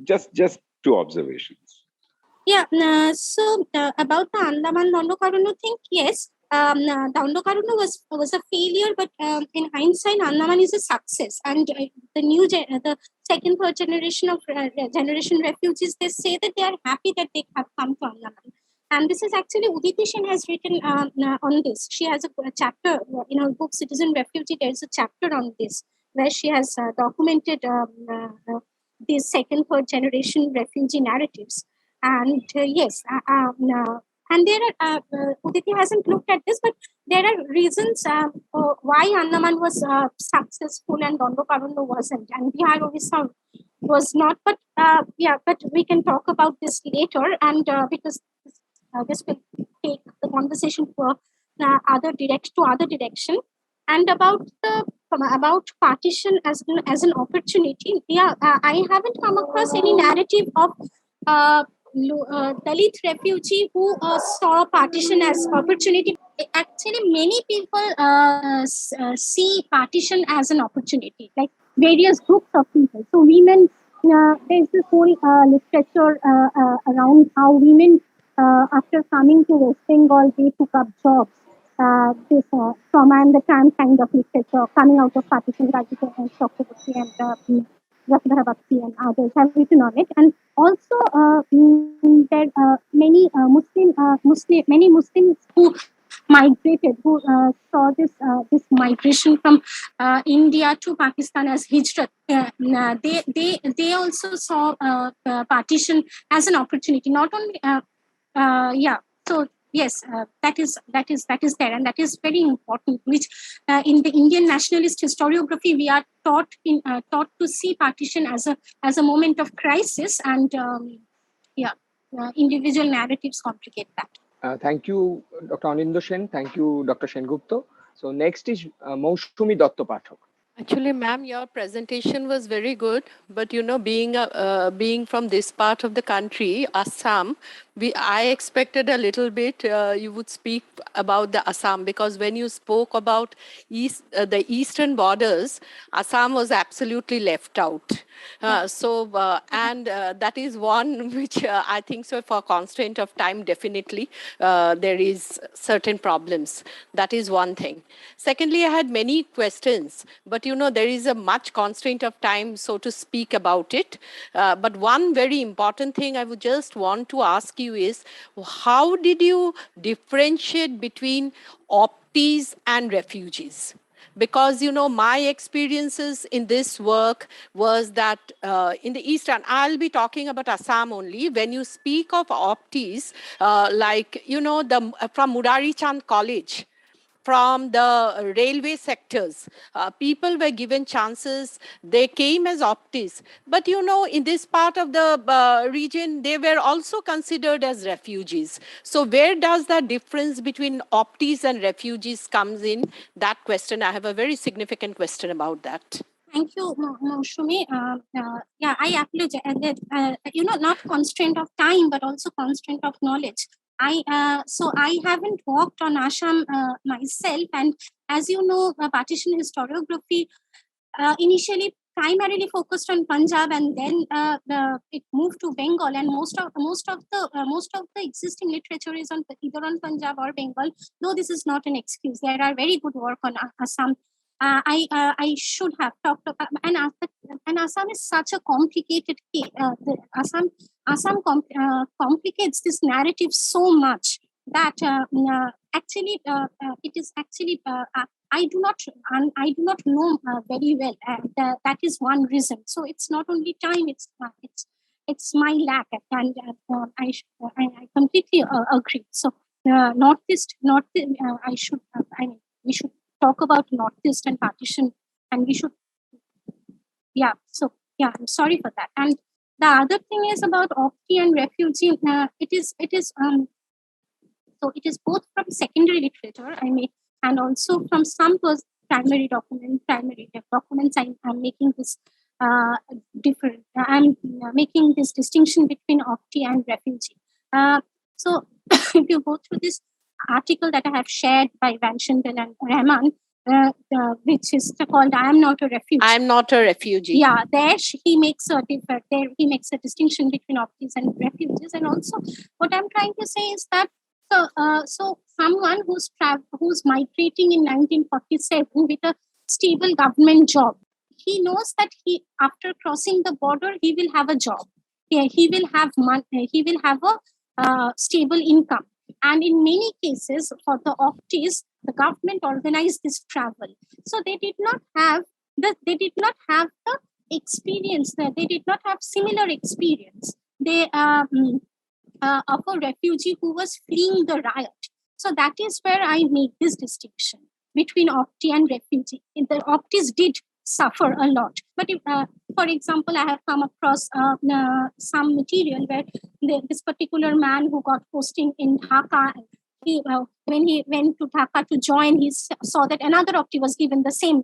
Just two observations. Yeah, so about the Andaman Dandokarunu thing, yes, Dandokarunu was a failure, but in hindsight, Andaman is a success. And the second, third generation of generation refugees, they say that they are happy that they have come to Andaman. And this is actually Uditi Sen has written on this. She has a chapter in her book Citizen Refugee. There is a chapter on this where she has documented these second, third generation refugee narratives. And yes, and there are, Uditi hasn't looked at this, but there are reasons why Andaman was successful and Dandokarunu wasn't, and Bihar Orissa was not. But yeah, but we can talk about this later, and because this will take the conversation to other direction. And about partition as an opportunity, yeah, I haven't come across any narrative of Dalit refugee who saw partition as opportunity. Actually, many people see partition as an opportunity, like various groups of people. So women, there's this whole literature around how women, after coming to West Bengal, they took up jobs. This trauma and the trans kind of literature coming out of partition, Rajika and Chakraborty and Vasudha Bhakti and others have written on it. And also, there many many Muslims who migrated, who saw this migration from India to Pakistan as hijrat. They also saw partition as an opportunity. Not only yeah. So yes, that is there, and that is very important. Which in the Indian nationalist historiography, we are taught to see partition as a moment of crisis, and individual narratives complicate that. Thank you, Dr. Anindya Sen. Thank you, Dr. Sengupta. So next is Moushumi Datta Pathak. Actually, ma'am, your presentation was very good. But being from this part of the country, Assam, I expected a little bit you would speak about the Assam, because when you spoke about the eastern borders, Assam was absolutely left out. That is one which I think so for constraint of time, definitely there is certain problems. That is one thing. Secondly, I had many questions, but there is a much constraint of time, so to speak about it. But one very important thing I would just want to ask you is, how did you differentiate between optees and refugees? Because, my experiences in this work was that in the Eastern, I'll be talking about Assam only. When you speak of optees, from Murari Chand College, from the railway sectors, people were given chances. They came as optees. But, in this part of the region, they were also considered as refugees. So where does that difference between optees and refugees comes in? That question, I have a very significant question about that. Thank you, Shumi. Yeah, I apologize. Not constraint of time, but also constraint of knowledge. I haven't worked on Assam myself, and as you know, partition historiography initially primarily focused on Punjab, and then it moved to Bengal, and most of the existing literature is on either on Punjab or Bengal. Though this is not an excuse, there are very good work on Assam. I should have talked about, and Assam is such a complicated case. Assam complicates this narrative so much that actually it is actually I do not know very well, and that is one reason. So it's not only time; it's my lack, and I completely agree. So Northeast, we should talk about Northeast and partition, and we should, So I'm sorry for that. And the other thing is about optee and refugee. It is both from secondary literature, and also from some primary documents. I'm making this different. I'm making this distinction between optee and refugee. So if you go through this article that I have shared by Van Schendel and Rahman, which is called "I am not a refugee." I am not a refugee. Yeah, there he makes a distinction between optees and refugees. And also, what I'm trying to say is that so someone who's migrating in 1947 with a stable government job, he knows that after crossing the border he will have a job. Yeah, he will have money. He will have a stable income. And in many cases, for the optees, the government organized this travel. So they did not have the experience. They did not have similar experience. They of a refugee who was fleeing the riot. So that is where I make this distinction between optee and refugee. The optees did suffer a lot. But if, for example, I have come across some material where this particular man who got posting in Dhaka, when he went to Dhaka to join, he saw that another optee was given the same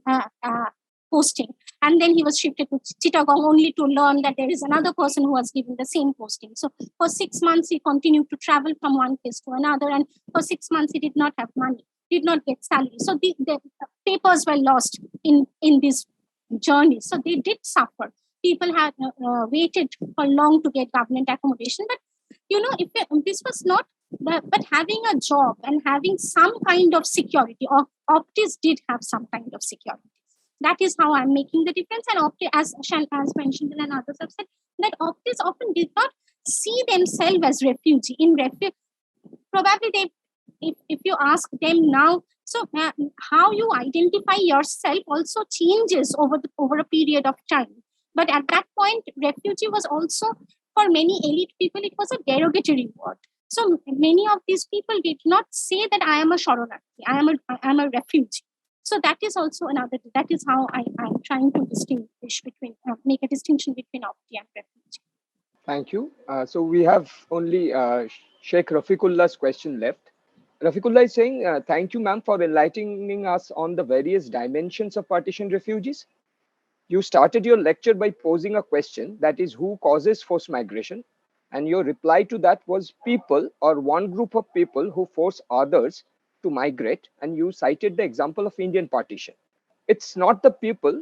posting. And then he was shifted to Chittagong only to learn that there is another person who was given the same posting. So for 6 months, he continued to travel from one place to another. And for 6 months, he did not have money, did not get salary. So the papers were lost in this journey. So they did suffer. People had waited for long to get government accommodation. But, if this was not, but having a job and having some kind of security, or optees did have some kind of security. That is how I'm making the difference. And optees, as mentioned and others have said, that optees often did not see themselves as refugee. Probably if you ask them now, so how you identify yourself also changes over a period of time. But at that point, refugee was also, for many elite people, it was a derogatory word. So many of these people did not say that I am a Sharonarthi, I am a refugee. So that is also that is how I'm trying to distinguish make a distinction between optee and refugee. Thank you. So we have only Sheikh Rafikullah's question left. Rafikullah is saying, thank you, ma'am, for enlightening us on the various dimensions of partition refugees. You started your lecture by posing a question, that is, who causes forced migration? And your reply to that was people, or one group of people who force others to migrate. And you cited the example of Indian partition. It's not the people,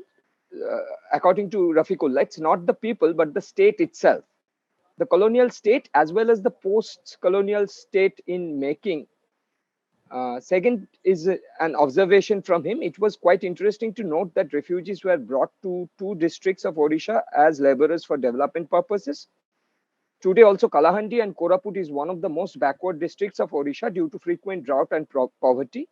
according to Rafikullah, it's not the people, but the state itself. The colonial state as well as the post-colonial state in making. Second is an observation from him. It was quite interesting to note that refugees were brought to 2 districts of Odisha as laborers for development purposes. Today also Kalahandi and Koraput is one of the most backward districts of Odisha due to frequent drought and poverty,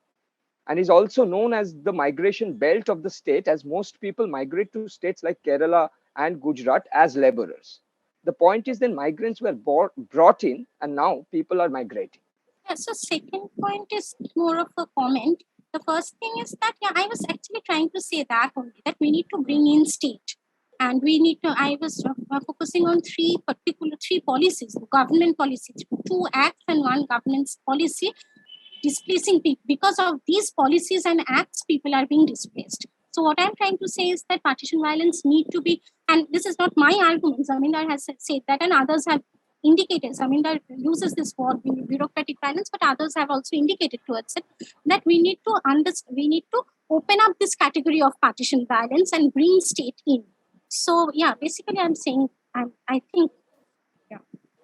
and is also known as the migration belt of the state, as most people migrate to states like Kerala and Gujarat as laborers. The point is that migrants were brought in and now people are migrating. Yeah, so second point is more of a comment. The first thing is that, I was actually trying to say that only, that we need to bring in state. And we need to, I was focusing on three policies, government policies, 2 acts and 1 governance policy, displacing people. Because of these policies and acts, people are being displaced. So what I'm trying to say is that partition violence need to be, and this is not my argument, Zamindar has said that, and others have indicated, Zamindar uses this word, bureaucratic violence, but others have also indicated towards it, that we need to open up this category of partition violence and bring state in. So basically I'm saying, I think.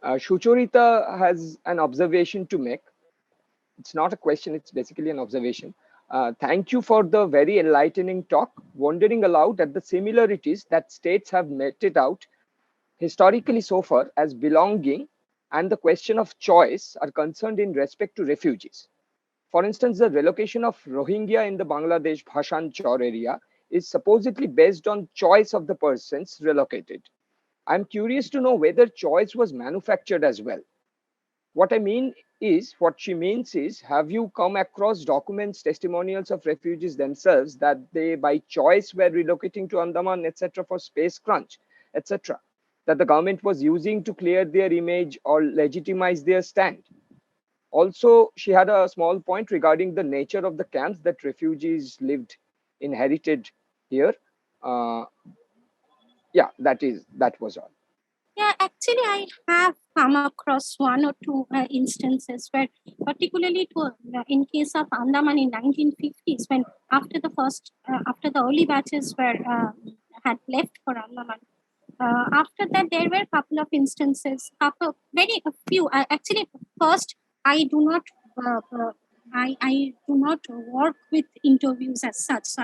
Shuchorita has an observation to make. It's not a question, it's basically an observation. Thank you for the very enlightening talk, wondering aloud at the similarities that states have meted out historically so far as belonging and the question of choice are concerned in respect to refugees. For instance, the relocation of Rohingya in the Bangladesh Bhashan Chor area is supposedly based on choice of the persons relocated. I'm curious to know whether choice was manufactured as well. What she means is, have you come across documents, testimonials of refugees themselves that they by choice were relocating to Andaman, etc. for space crunch, etc. that the government was using to clear their image or legitimize their stand? Also, she had a small point regarding the nature of the camps that refugees inherited here. That was all. Yeah, actually, I have come across one or two instances where, particularly in case of Andaman in 1950s, when after the early batches were had left for Andaman. After that, there were a couple of instances, very a few. Actually, first, I do not, I do not work with interviews as such. So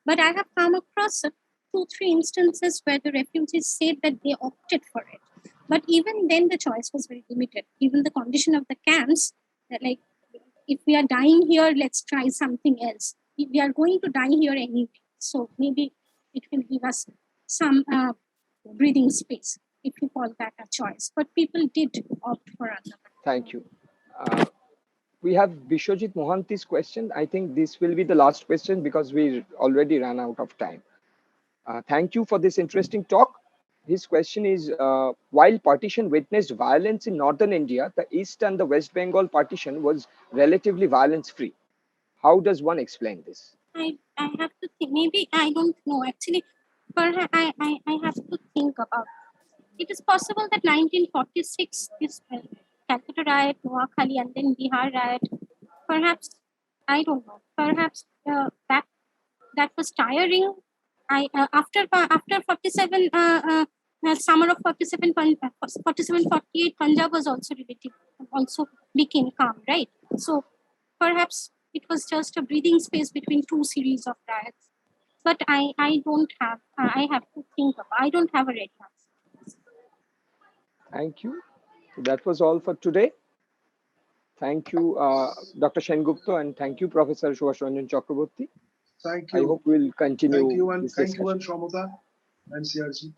but I have come across 2-3 instances where the refugees said that they opted for it. But even then, the choice was very limited. Even the condition of the camps, like, if we are dying here, let's try something else. We are going to die here anyway. So maybe it will give us some breathing space, if you call that a choice. But people did opt for another. Thank you. We have Bishwajit Mohanty's question. I think this will be the last question because we already ran out of time. Thank you for this interesting talk. His question is, while partition witnessed violence in northern India, the East and the West Bengal partition was relatively violence-free. How does one explain this? I have to think. Maybe I don't know. Actually, perhaps I have to think about it. It is possible that 1946 is Calcutta riot, Noakhali, and then Bihar riot. Perhaps, I don't know. Perhaps that was tiring. After 47 summer of 47 48, Punjab was also became calm, right? So perhaps it was just a breathing space between two series of riots. But I don't have I have to think about. I don't have a ready answer. Thank you. So that was all for today. Thank you, Dr. Sengupta, and thank you, Professor Subhas Ranjan Chakraborty. Thank you. I hope we'll continue. Thank you, and this thank you, discussion. and Shramata and CRG.